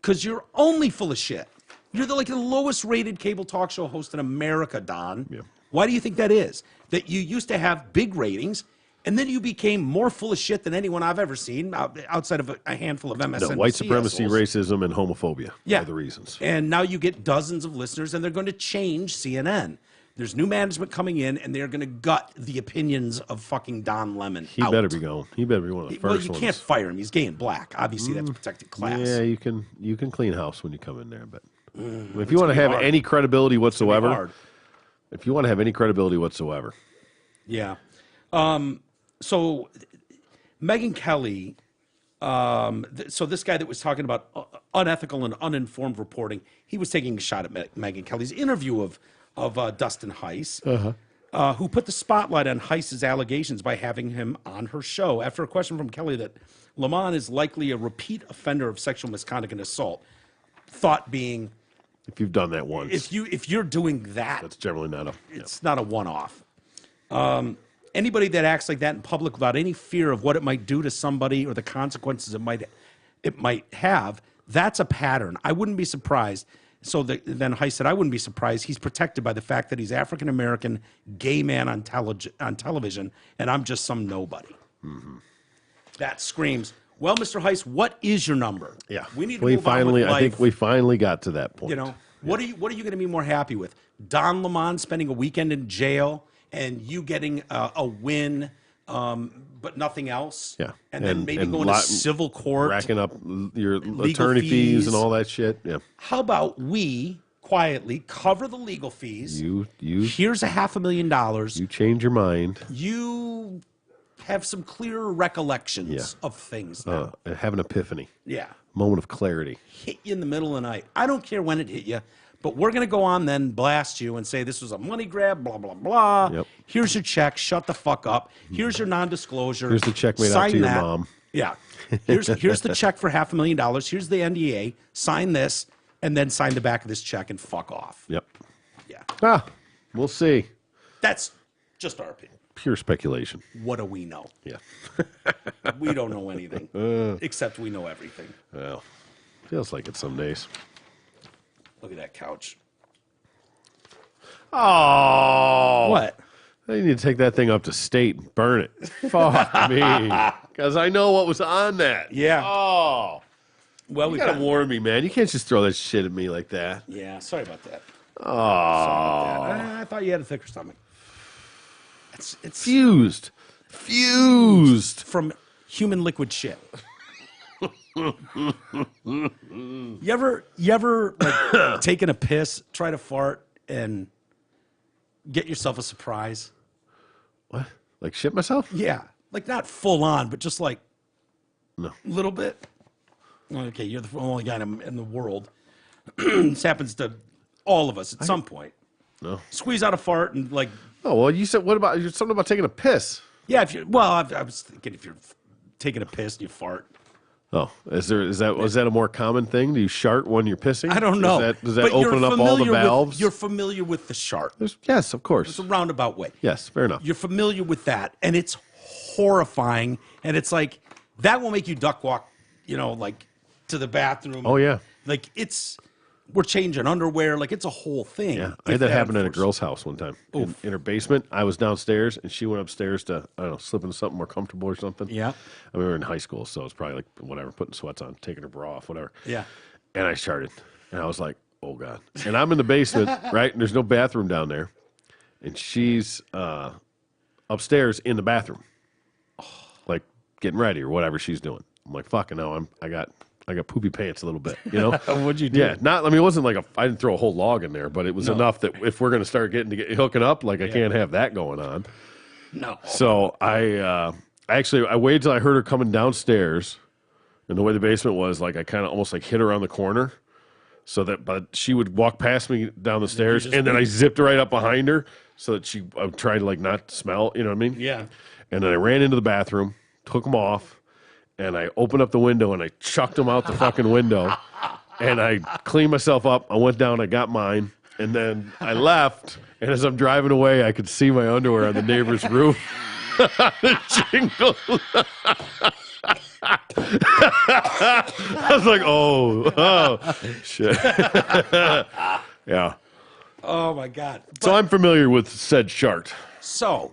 Because you're only full of shit. You're the lowest rated cable talk show host in America, Don.
Yeah.
Why do you think that is? That you used to have big ratings, and then you became more full of shit than anyone I've ever seen outside of a handful of MSNBC.
No, white supremacy, racism, and homophobia are the reasons.
And now you get dozens of listeners, and they're going to change CNN. There's new management coming in, and they're going to gut the opinions of fucking Don Lemon.
He better be going. He better be one of the first ones.
Well, you can't fire him. He's gay and black. Obviously, that's a protected class.
Yeah, you can clean house when you come in there, but if you want to have any credibility whatsoever,
Yeah. So Megyn Kelly So this guy that was talking about unethical and uninformed reporting, he was taking a shot at Megyn Kelly's interview of Dustin Heiss, who put the spotlight on Heiss's allegations by having him on her show after a question from Kelly that Levine is likely a repeat offender of sexual misconduct and assault. Thought being,
if you've done that once,
if you're doing that,
that's generally not
it's not a one-off. Anybody that acts like that in public without any fear of what it might do to somebody or the consequences it might have, that's a pattern. I wouldn't be surprised. So then Heiss said, I wouldn't be surprised. He's protected by the fact that he's African-American, gay man on television, and I'm just some nobody. Mm-hmm. That screams, well, Mr. Heiss, what is your number?
Yeah.
We need to move on with life.
I think we finally got to that point.
You know, what are you going to be more happy with? Don Lemon spending a weekend in jail and you getting a win, but nothing else?
Yeah.
And then maybe going to civil court.
Racking up your attorney fees and all that shit. Yeah.
How about we quietly cover the legal fees? Here's $500,000.
You change your mind.
You have some clearer recollections of things now.
Have an epiphany.
Yeah.
Moment of clarity.
Hit you in the middle of the night. I don't care when it hit you, but we're going to go on then, blast you and say this was a money grab, blah, blah, blah.
Yep.
Here's your check. Shut the fuck up. Here's your non-disclosure.
Here's the check made out to your mom.
Yeah. Here's the check for $500,000. Here's the NDA. Sign this, and then sign the back of this check and fuck off.
Yep.
Yeah.
We'll see.
That's just our opinion.
Pure speculation.
What do we know?
Yeah.
We don't know anything, except we know everything.
Well, feels like it some days.
Look at that couch.
Oh.
What?
I need to take that thing up to state and burn it. Fuck me. Because I know what was on that.
Yeah.
Oh.
Well,
you gotta warn me, man. You can't just throw that shit at me like that.
Yeah, sorry about that.
Oh.
Sorry about that. I thought you had a thicker stomach. It's
fused
from human liquid shit. You ever like taken a piss, try to fart, and get yourself a surprise?
What? Like shit myself?
Yeah, like not full on, but just like
a
little bit. Okay, you're the only guy in the world. This happens to all of us at some point.
No.
Squeeze out a fart and like.
Oh well, you said something about taking a piss?
Yeah, I was thinking if you're taking a piss and you fart.
Oh, was that a more common thing? Do you shart when you're pissing?
I don't know.
Does that open up all the valves?
You're familiar with the shart.
Yes, of course.
It's a roundabout way.
Yes, fair enough.
You're familiar with that, and it's horrifying. And it's like that will make you duck walk, like to the bathroom.
Oh yeah.
Like we're changing underwear. Like it's a whole thing.
Yeah, I had that happen at a girl's house one time. In her basement, I was downstairs, and she went upstairs to, I don't know, slip into something more comfortable or something.
Yeah.
I mean, we were in high school, so it was probably like, whatever, putting sweats on, taking her bra off, whatever.
Yeah.
And I sharted, and I was like, oh, God. And I'm in the basement, right, and there's no bathroom down there, and she's upstairs in the bathroom, like getting ready or whatever she's doing. I'm like, fucking no, I got poopy pants a little bit,
What'd you do?
Yeah, it wasn't like I didn't throw a whole log in there, but it was enough that if we're going to start hooking up, like I can't have that going on.
No.
So I waited till I heard her coming downstairs, and the way the basement was, like I kind of almost like hit her on the corner, but she would walk past me down the stairs, and then I zipped right up behind her so that I would try to like not smell, you know what I mean?
Yeah.
And then I ran into the bathroom, took them off. And I opened up the window and I chucked them out the fucking window. And I cleaned myself up. I went down, I got mine. And then I left. And as I'm driving away, I could see my underwear on the neighbor's roof. The jingle. I was like, oh, shit. Yeah.
Oh, my God.
So I'm familiar with said shart.
So,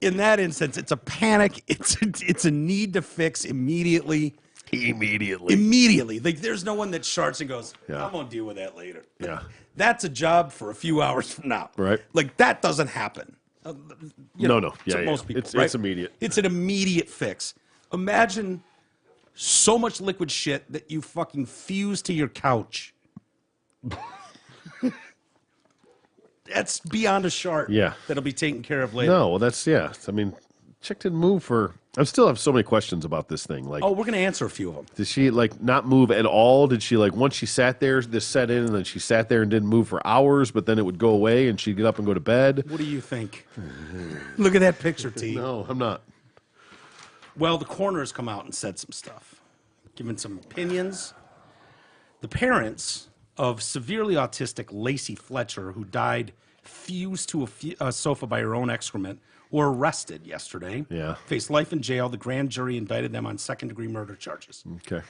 in that instance, it's a panic. It's a need to fix immediately. Like, there's no one that sharts and goes, I'm going to deal with that later.
Yeah.
That's a job for a few hours from now.
Right.
Like, that doesn't happen.
No. Yeah,
most people,
it's immediate.
It's an immediate fix. Imagine so much liquid shit that you fucking fuse to your couch. That's beyond a shart.
Yeah.
That'll be taken care of later.
No, well, I mean, chick didn't move for I still have so many questions about this thing. Like,
Oh, we're going to answer a few of them.
did she like not move at all? Did she like once she sat there, this set in, and then she sat there and didn't move for hours, but then it would go away and she'd get up and go to bed?
What do you think? Look at that picture, T.
No, I'm not.
Well, the coroner has come out and said some stuff, given some opinions. The parents of severely autistic Lacey Fletcher, who died fused to a sofa by her own excrement, were arrested yesterday.
Yeah.
Faced life in jail. The grand jury indicted them on second-degree murder charges.
Okay.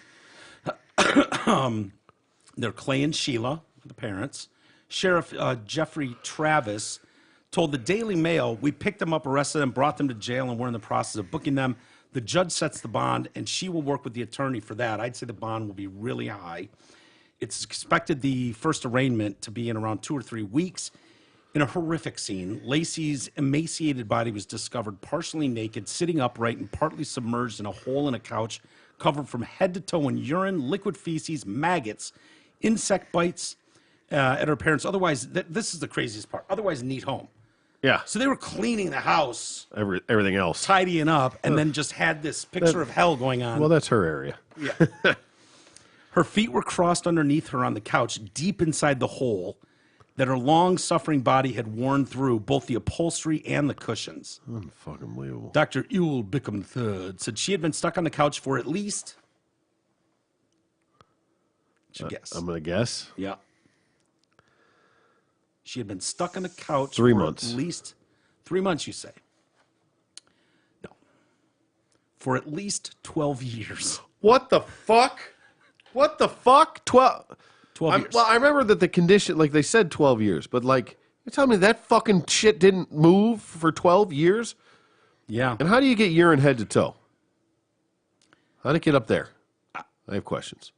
They're Clay and Sheila, the parents. Sheriff Jeffrey Travis told the Daily Mail, "We picked them up, arrested them, brought them to jail, and we're in the process of booking them. The judge sets the bond, and she will work with the attorney for that. I'd say the bond will be really high. It's expected the first arraignment to be in around 2 or 3 weeks. In a horrific scene, Lacey's emaciated body was discovered partially naked, sitting upright and partly submerged in a hole in a couch, covered from head to toe in urine, liquid feces, maggots, insect bites at her parents. Otherwise, this is the craziest part. Otherwise, neat home.
Yeah.
So they were cleaning the house,
Everything else.
tidying up, and then just had this picture of hell going on.
Well, that's her area.
Yeah. Her feet were crossed underneath her on the couch, deep inside the hole that her long-suffering body had worn through both the upholstery and the cushions.
Unfucking believable.
Dr. Youre Bickham III said she had been stuck on the couch for at least... guess.
I'm going to guess.
Yeah. She had been stuck on the couch
3
for
months.
at least 3 months, you say? No. For at least 12 years.
What the fuck? What the fuck? 12
years.
Well, I remember that the condition, like they said 12 years, but like, you're telling me that fucking shit didn't move for 12 years?
Yeah.
And how do you get urine head to toe? How did it get up there? I have questions.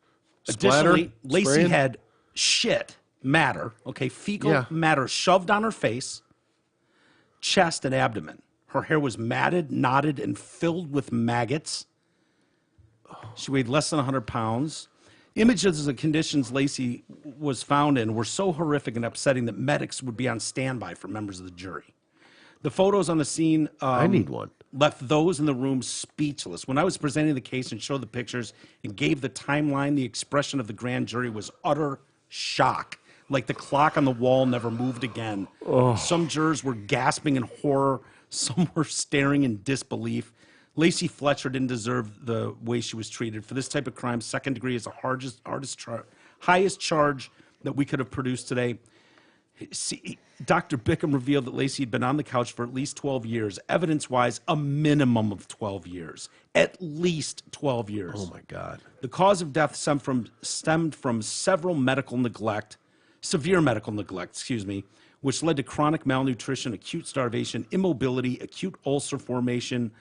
Additionally, Lacey
Spraying?
had shit matter, okay, fecal matter shoved on her face, chest, and abdomen. Her hair was matted, knotted, and filled with maggots. She weighed less than 100 pounds. Images of the conditions Lacey was found in were so horrific and upsetting that medics would be on standby for members of the jury. The photos on the scene
I need one.
left those in the room speechless. When I was presenting the case and showed the pictures and gave the timeline, the expression of the grand jury was utter shock. Like the clock on the wall never moved again. Oh. Some jurors were gasping in horror. Some were staring in disbelief. Lacey Fletcher didn't deserve the way she was treated. For this type of crime, second degree is the highest charge that we could have produced today. See, Dr. Bickham revealed that Lacey had been on the couch for at least 12 years. Evidence-wise, a minimum of 12 years. At least 12 years.
Oh, my God.
The cause of death stemmed from severe medical neglect, which led to chronic malnutrition, acute starvation, immobility, acute ulcer formation,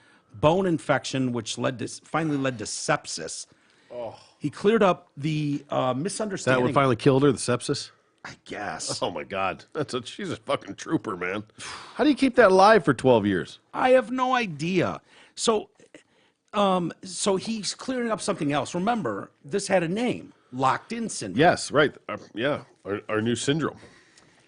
bone infection, which finally led to sepsis. Oh. He cleared up the misunderstanding.
That what finally killed her, the sepsis?
I guess.
Oh, my God. She's a fucking trooper, man. How do you keep that alive for 12 years?
I have no idea. So he's clearing up something else. Remember, this had a name, locked-in syndrome.
Yes, right. Our new syndrome.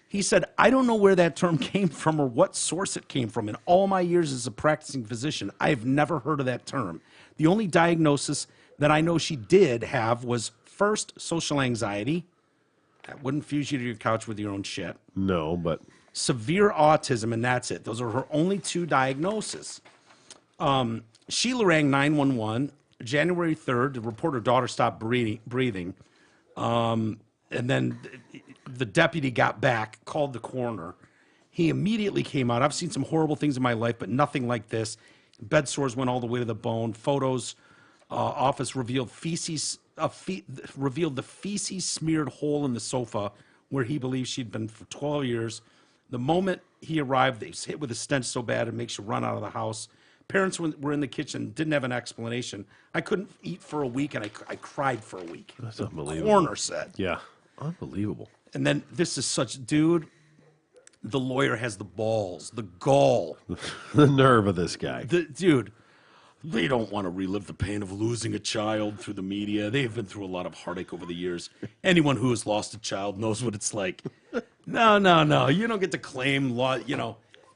He said, I don't know where that term came from or what source it came from. In all my years as a practicing physician, I've never heard of that term. The only diagnosis that I know she did have was first, social anxiety. That wouldn't fuse you to your couch with your own shit.
No, but...
Severe autism, and that's it. Those are her only 2 diagnoses. Sheila rang 911. January 3rd, the reporter daughter stopped breathing. And then the deputy got back, called the coroner. He immediately came out. I've seen some horrible things in my life, but nothing like this. Bed sores went all the way to the bone. Photos, office revealed the feces-smeared hole in the sofa where he believes she'd been for 12 years. The moment he arrived, they was hit with a stench so bad it makes you run out of the house. Parents were in the kitchen, didn't have an explanation. I couldn't eat for a week, and I cried for a week.
That's
the
unbelievable.
Coroner said.
Yeah, unbelievable.
And then this is dude, the lawyer has the balls, the gall.
The nerve of this guy.
Dude, they don't want to relive the pain of losing a child through the media. They've been through a lot of heartache over the years. Anyone who has lost a child knows what it's like. No. You don't get to claim law,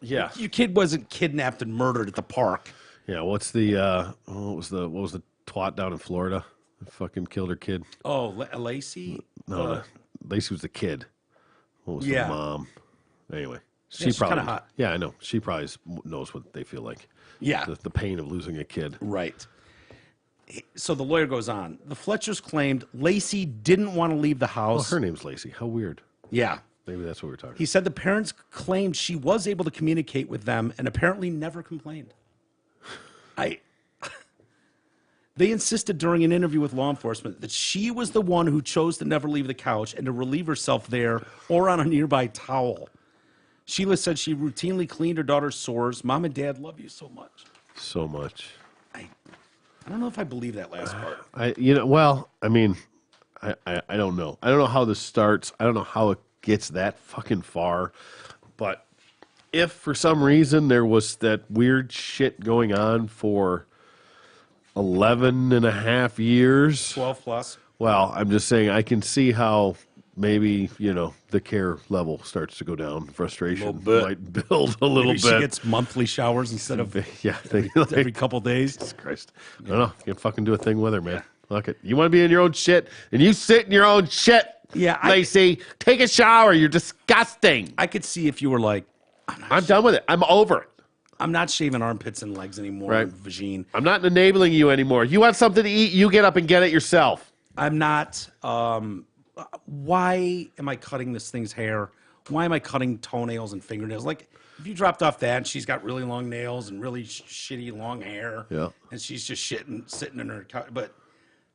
Yeah.
Your kid wasn't kidnapped and murdered at the park.
Yeah, what's the what was the twat down in Florida? That fucking killed her kid.
Oh, Lacey?
No, Lacey was the kid. What was
Yeah.
the mom? Anyway,
she's
probably
kinda hot.
Yeah, I know. She probably knows what they feel like.
Yeah.
The pain of losing a kid.
Right. So the lawyer goes on. The Fletchers claimed Lacey didn't want to leave the
Oh,
house.
her name's Lacey. How weird.
Yeah.
Maybe that's what we're talking
He said the parents claimed she was able to communicate with them and apparently never complained. They insisted during an interview with law enforcement that she was the one who chose to never leave the couch and to relieve herself there or on a nearby towel. Sheila said she routinely cleaned her daughter's sores. Mom and Dad love you so much.
So much.
I don't know if I believe that last part.
I don't know. I don't know how this starts. I don't know how it gets that fucking far. But if for some reason there was that weird shit going on for 11 and a half years.
12 plus.
Well, I'm just saying I can see how maybe, the care level starts to go down. Frustration might build a little
Maybe
bit.
she gets monthly showers instead of every couple days.
Jesus Christ. I don't know. You can fucking do a thing with her, man. Look it. You want to be in your own shit, and you sit in your own shit.
Yeah,
Lacey, take a shower. You're disgusting.
I could see if you were like,
I'm done with it. I'm over it.
I'm not shaving armpits and legs anymore,
Right.
Vagine.
I'm not enabling you anymore. You want something to eat, you get up and get it yourself.
I'm not. Why am I cutting this thing's hair? Why am I cutting toenails and fingernails? Like, if you dropped off that and she's got really long nails and really shitty long hair, and she's just sitting in her couch, but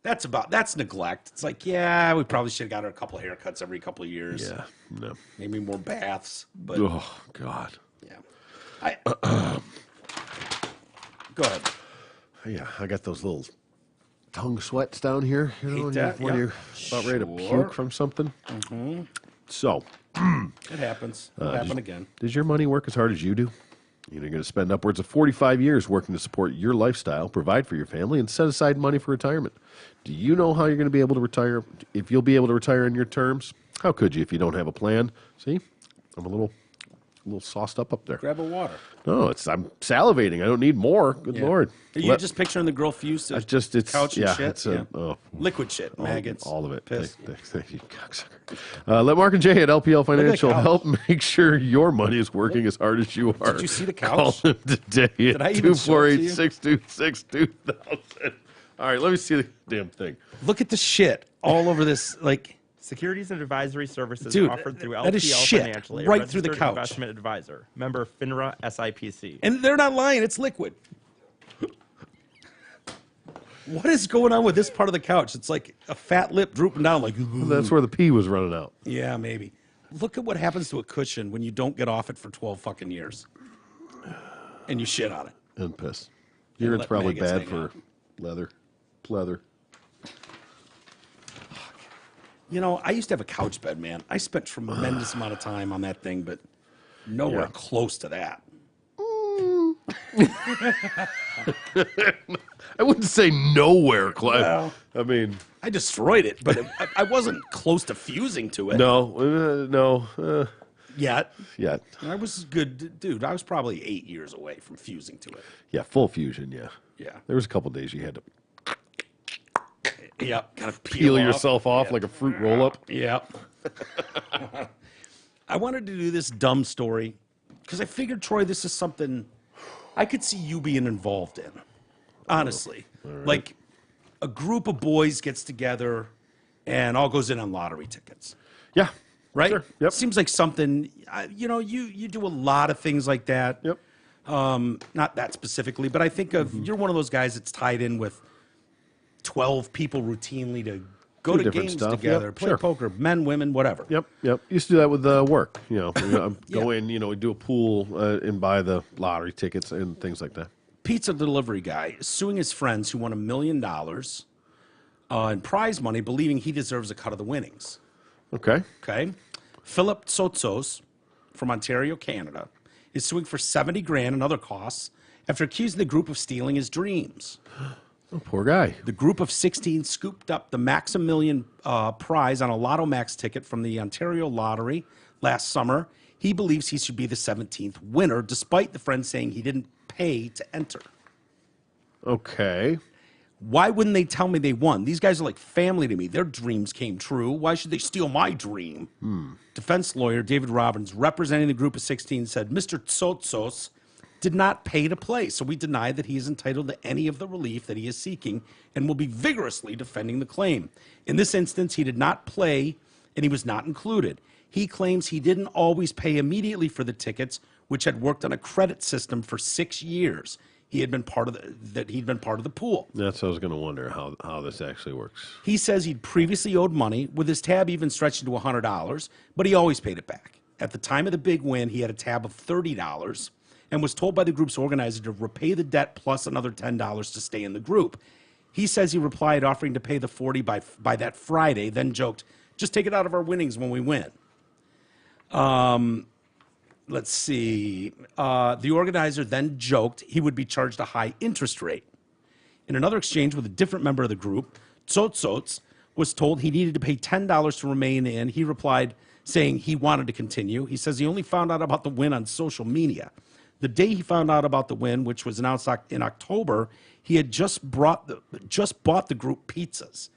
that's neglect. It's like, yeah, we probably should have got her a couple of haircuts every couple of years.
Yeah, no.
Maybe more baths. But
Oh, God.
yeah. Go ahead.
Yeah, I got those little tongue sweats down here.
Hate that,
when
yeah.
you're about ready to
Sure.
puke from something. Mm-hmm. So,
It happens. It'll happen again.
does your money work as hard as you do? You're going to spend upwards of 45 years working to support your lifestyle, provide for your family, and set aside money for retirement. Do you know how you're going to be able to retire? If you'll be able to retire on your terms? How could you if you don't have a plan? See, I'm a little sauced up there.
Grab a water.
No, I'm salivating. I don't need more. Good Lord.
Are you just picturing the girl fused to
it's
couch and shit?
It's
Liquid shit, maggots.
all of it.
Piss.
Thank you, cocksucker. Let Mark and Jay at LPL Financial
couch.
help make sure your money is working as hard as you are.
Did you see the
Call
couch?
them today
Did I
at
even show it to you?
248-626-2000. All right, let me see the damn thing.
Look at the shit all over this. Like,
Securities and advisory services
Dude,
offered through
that is
LPL
shit.
Financial, a
Right through the
registered
couch.
investment advisor, member FINRA SIPC.
and they're not lying. It's liquid. What is going on with this part of the couch? It's like a fat lip drooping down. Like,
That's where the pee was running out.
yeah, maybe. Look at what happens to a cushion when you don't get off it for 12 fucking years, and you shit on it.
And piss. Urine's
let
probably
maggots
bad
hang
for
out.
leather.
You know, I used to have a couch bed, man. I spent tremendous amount of time on that thing, but nowhere
Yeah.
close to that.
I wouldn't say nowhere, Clive.
Well.
I mean,
I destroyed it, but I wasn't close to fusing to it
no.
yet.
Yet.
I was good, dude. I was probably 8 years away from fusing to it.
Yeah, full fusion, yeah.
Yeah.
There was a couple days you had to
Yep. Kind of
peel yourself off like a fruit roll-up.
Yep. I wanted to do this dumb story because I figured, Troy, this is something I could see you being involved in. Honestly. Like a group of boys gets together and all goes in on lottery tickets.
Yeah.
Right?
Sure. Yep.
Seems like something, you do a lot of things like that.
Yep.
Not that specifically, but I think of you're one of those guys that's tied in with 12 people routinely to go
Do
to
different
games
stuff.
together,
Yep,
play
sure.
poker, men, women, whatever.
Yep. Used to do that with work. Go in, we do a pool and buy the lottery tickets and things like that.
Pizza delivery guy is suing his friends who won $1 million in prize money, believing he deserves a cut of the winnings.
Okay.
Okay. Philip Tsotsos from Ontario, Canada, is suing for $70,000 and other costs after accusing the group of stealing his dreams.
Oh, poor guy.
The group of 16 scooped up the Maximilian prize on a Lotto Max ticket from the Ontario Lottery last summer. He believes he should be the 17th winner, despite the friend saying he didn't pay to enter.
Okay.
Why wouldn't they tell me they won? These guys are like family to me. Their dreams came true. Why should they steal my dream? Defense lawyer David Robbins, representing the group of 16, said Mr. Tsotsos did not pay to play, so we deny that he is entitled to any of the relief that he is seeking and will be vigorously defending the claim. In this instance, he did not play and he was not included. He claims he didn't always pay immediately for the tickets, which had worked on a credit system for 6 years. He had been part of he'd been part of the pool.
That's what I was going to wonder how this actually works.
He says he'd previously owed money, with his tab even stretching to $100, but he always paid it back. At the time of the big win, he had a tab of $30 and was told by the group's organizer to repay the debt plus another $10 to stay in the group. He says he replied offering to pay the $40 by that Friday, then joked, just take it out of our winnings when we win. Let's see. The organizer then joked he would be charged a high interest rate. In another exchange with a different member of the group, Tsotsots was told he needed to pay $10 to remain in. He replied saying he wanted to continue. He says he only found out about the win on social media. The day he found out about the win, which was announced in October, he had just bought the group pizzas.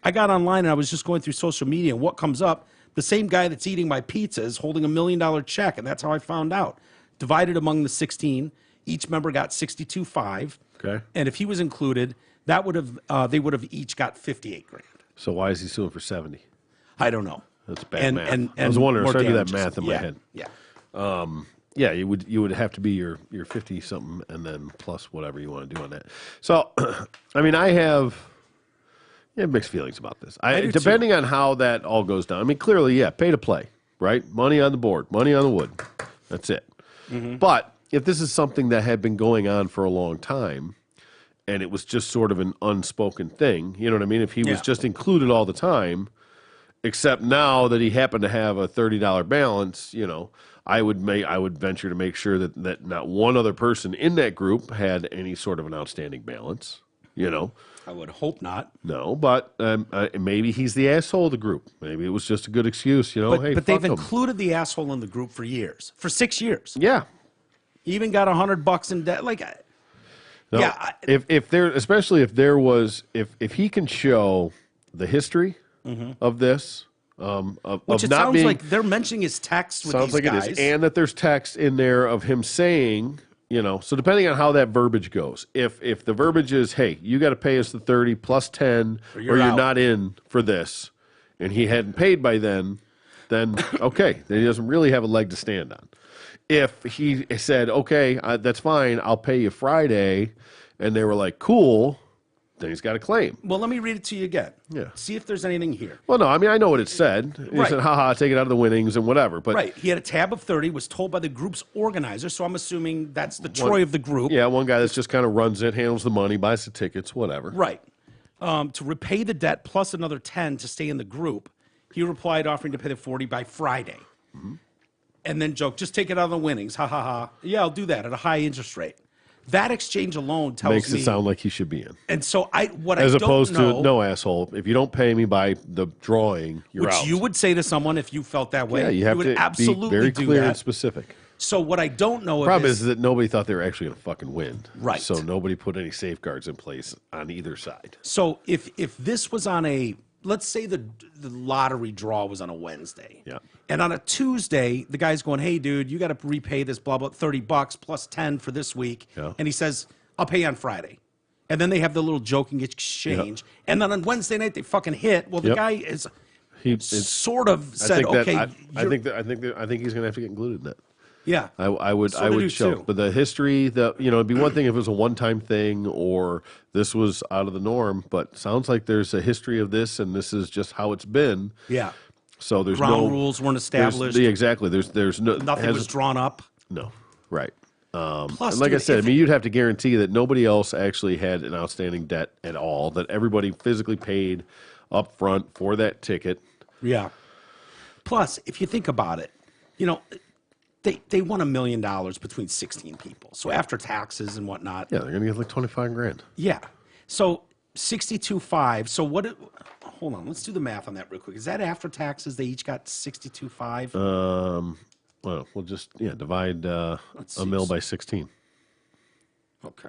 I got online and I was just going through social media, and what comes up, the same guy that's eating my pizza is holding $1 million check, and that's how I found out. Divided among the 16, each member got $62,500.
Okay.
And if he was included, that would have they would have each got $58,000.
So why is he suing for 70?
I don't know.
That's bad math.
And
I was wondering, I was
more
trying to do that
damages.
math in my head.
Yeah.
Yeah, you would have to be your 50 something and then plus whatever you want to do on that. So, I mean, I have mixed feelings about this.
I do
depending on how that all goes down. I mean, clearly, yeah, pay to play, right? Money on the board, money on the wood. That's it.
Mm-hmm.
But if this is something that had been going on for a long time and it was just sort of an unspoken thing, you know what I mean? If he was just included all the time, except now that he happened to have a $30 balance, you know, I would venture to make sure that not one other person in that group had any sort of an outstanding balance, you know.
I would hope not.
No, but maybe he's the asshole of the group. Maybe it was just a good excuse, you know.
But,
hey,
but
fuck
they've
him.
included the asshole in the group for years, for 6 years.
Yeah.
He even got $100 in debt. Like,
No,
yeah.
If there, especially if there was, if he can show the history of this,
which it
not
sounds
being,
like they're mentioning his text with
sounds
these
like
guys.
it is, and that there's text in there of him saying, you know, so depending on how that verbiage goes, if the verbiage is, hey, you got to pay us the 30 plus 10, or you're
out.
not in for this, and he hadn't paid by then okay, then he doesn't really have a leg to stand on. If he said, okay, that's fine, I'll pay you Friday, and they were like, cool, then he's got a claim.
Well, let me read it to you again.
Yeah.
See if there's anything here.
Well, no, I mean, I know what it said. He
Right.
said, haha, take it out of the winnings and whatever. But
Right. He had a tab of 30, was told by the group's organizer, so I'm assuming that's the Troy of the group.
yeah, one guy that just kind of runs it, handles the money, buys the tickets, whatever.
Right. To repay the debt plus another 10 to stay in the group, he replied offering to pay the 40 by Friday. And then joked, just take it out of the winnings. Ha, ha, ha. Yeah, I'll do that at a high interest rate. That exchange alone tells
Makes
me.
it sound like he should be in.
And so what
As
I don't
opposed
know,
to, no, asshole, if you don't pay me by the drawing, you're
which
out.
you would say to someone if you felt that way.
yeah, you have
would
to
absolutely
be very
do
clear
that.
and specific.
So what I don't know
Problem
is
is that nobody thought they were actually going to fucking win.
Right.
So nobody put any safeguards in place on either side.
so if this was on a, let's say the lottery draw was on a Wednesday.
Yeah.
And on a Tuesday, the guy's going, hey, dude, you got to repay this blah, blah, $30 plus 10 for this week.
Yeah.
And he says, I'll pay you on Friday. And then they have the little joking exchange. And then on Wednesday night, they fucking hit. Well, the
Yep.
guy is
It's
sort of
I
said,
think that,
okay.
I think he's going to have to get included in that.
yeah.
I would
Sort of do
show,
too.
but the history, it'd be one thing if it was a one-time thing or this was out of the norm. But sounds like there's a history of this, and this is just how it's been.
Yeah.
So there's
Ground rules weren't established.
Exactly. There's no
Nothing was drawn up.
No, right.
Plus,
and like I
dude,
said,
if
I mean, you'd have to guarantee that nobody else actually had an outstanding debt at all. That everybody physically paid up front for that ticket.
Yeah. Plus, if you think about it, they won $1 million between 16 people. So after taxes and whatnot.
Yeah, they're gonna get like 25 grand.
Yeah. So 62.5. So hold on, let's do the math on that real quick. Is that after taxes? They each got 62.5?
Well, we'll just divide a
see.
mil by 16.
Okay.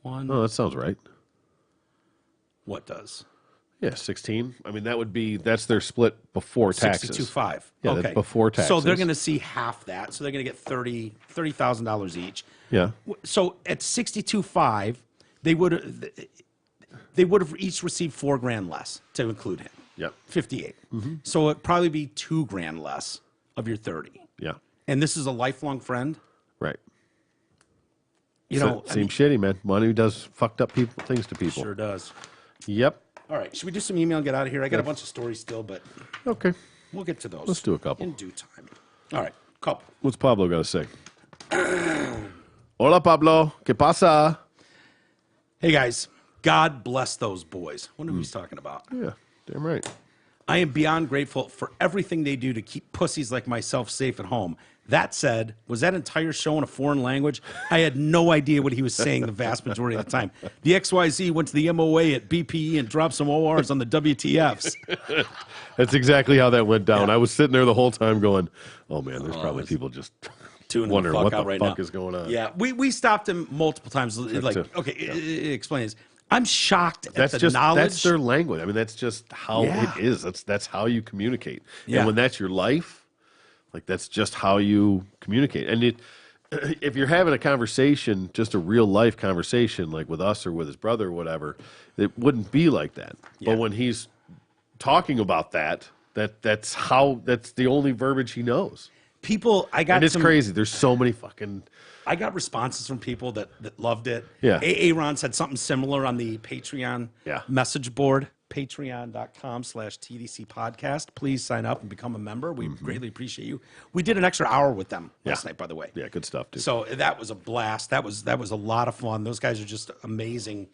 1.
Oh, that sounds right.
What does?
Yeah, 16. I mean, that's their split before taxes.
62.5.
Yeah,
okay.
that's before taxes.
So they're going to see half that. So they're going to get $30,000 each.
Yeah.
So at 62.5, they would have each received $4,000 less to include him.
Yep.
58. So it'd probably be $2,000 less of your 30.
Yeah.
And this is a lifelong friend.
Right.
You know,
seems shitty, man. Money does fucked up things to people.
Sure does.
Yep.
All right, should we do some email and get out of here? I got a bunch of stories still, but
Okay.
we'll get to those.
Let's do a couple.
in due time. All right, couple.
What's Pablo got to say? Hola, Pablo. ¿Qué pasa?
Hey guys, God bless those boys. Wonder who he's talking about.
Yeah, damn right.
I am beyond grateful for everything they do to keep pussies like myself safe at home. That said, was that entire show in a foreign language? I had no idea what he was saying the vast majority of the time. The XYZ went to the MOA at BPE and dropped some ORs on the WTFs.
That's exactly how that went down. I was sitting there the whole time going, oh, man, there's probably people just
Tuning
wondering
the fuck
what
out
the
right
fuck
now.
is going on.
Yeah, we stopped him multiple times. Like, okay, explain this. I'm shocked at the knowledge.
That's their language. I mean, that's just how
Yeah.
it is. That's how you communicate.
Yeah.
And when that's your life, like that's just how you communicate. And if you're having a conversation, just a real life conversation, like with us or with his brother or whatever, it wouldn't be like that.
Yeah.
But when he's talking about that's the only verbiage he knows.
People,
And it's crazy. There's so many fucking.
I got responses from people that loved it.
Yeah.
Aaron said something similar on the Patreon message board, patreon.com/TDC Podcast. Please sign up and become a member. We greatly appreciate you. We did an extra hour with them last night, by the way.
Yeah, good stuff, too.
So that was a blast. That was a lot of fun. Those guys are just amazing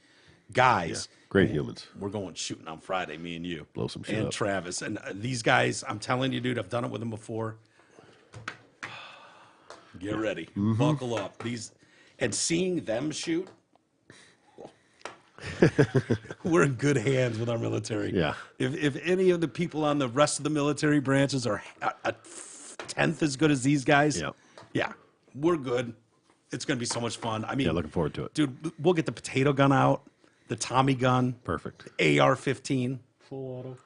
guys.
Yeah, great humans.
We're going shooting on Friday, me and you.
Blow some shit
and
up.
Travis. And these guys, I'm telling you, dude, I've done it with them before. Get ready. Buckle up. And seeing them shoot, we're in good hands with our military.
Yeah.
If any of the people on the rest of the military branches are a tenth as good as these guys, yeah, we're good. It's going to be so much fun. I mean,
looking forward to it.
Dude, we'll get the potato gun out, the Tommy gun.
Perfect.
AR-15. Full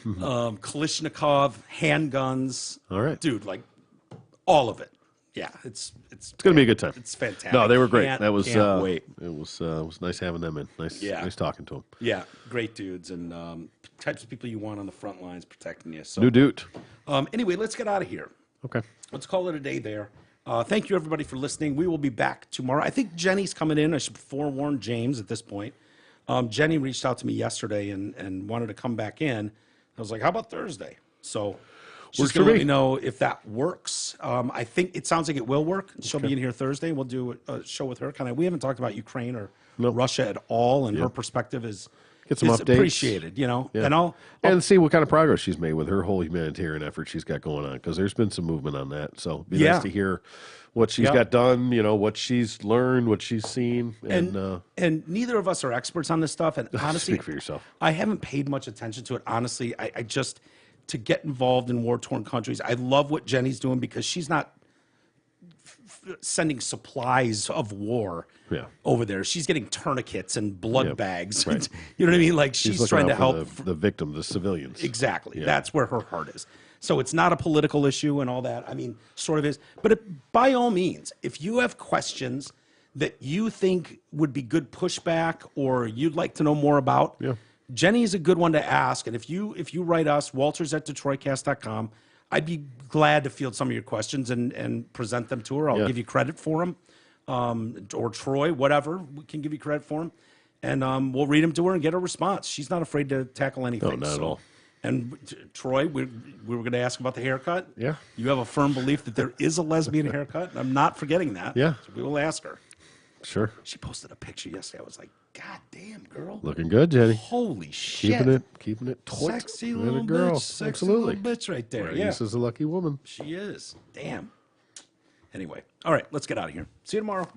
auto. Kalashnikov, handguns.
All right.
Dude, like all of it. Yeah, it's
going to be a good time.
It's fantastic.
No, they were great.
Can't wait.
It was nice having them in. Nice talking to them.
Yeah, great dudes and types of people you want on the front lines protecting you. So,
New dude.
Anyway, let's get out of here.
Okay.
Let's call it a day there. Thank you, everybody, for listening. We will be back tomorrow. I think Jenny's coming in. I should forewarn James at this point. Jenny reached out to me yesterday and wanted to come back in. I was like, how about Thursday? So she's going to let me know if that works. I think it sounds like it will work. She'll be in here Thursday. We'll do a show with her. We haven't talked about Ukraine or Russia at all, and her perspective is
get some updates.
Appreciated, you know.
Yeah. And see what kind of progress she's made with her whole humanitarian effort she's got going on, because there's been some movement on that. So it'd be nice to hear what she's got done, you know, what she's learned, what she's seen.
And neither of us are experts on this stuff. And honestly,
speak for yourself.
I haven't paid much attention to it. Honestly, I just, to get involved in war-torn countries, I love what Jenny's doing, because she's not sending supplies of war over there. She's getting tourniquets and blood bags.
Right.
You know what I mean? Like, she's trying to help
the victims, the civilians.
Exactly. Yeah. That's where her heart is. So it's not a political issue and all that. I mean, sort of is. But by all means, if you have questions that you think would be good pushback or you'd like to know more about, Jenny is a good one to ask. And if you write us, walters@detroitcast.com, I'd be glad to field some of your questions and present them to her. I'll give you credit for them. Or Troy, whatever, we can give you credit for them. And we'll read them to her and get a response. She's not afraid to tackle anything.
No, not at all.
And Troy, we were going to ask about the haircut.
Yeah.
You have a firm belief that there is a lesbian haircut, and I'm not forgetting that.
Yeah.
So we will ask her.
Sure.
She posted a picture yesterday. I was like, God damn, girl.
Looking good, Jenny.
Holy shit.
Keeping it taut.
Sexy little
girl.
bitch. Sexy
Absolutely.
little bitch right there.
This is a lucky woman.
She is. Damn. Anyway. All right, let's get out of here. See you tomorrow.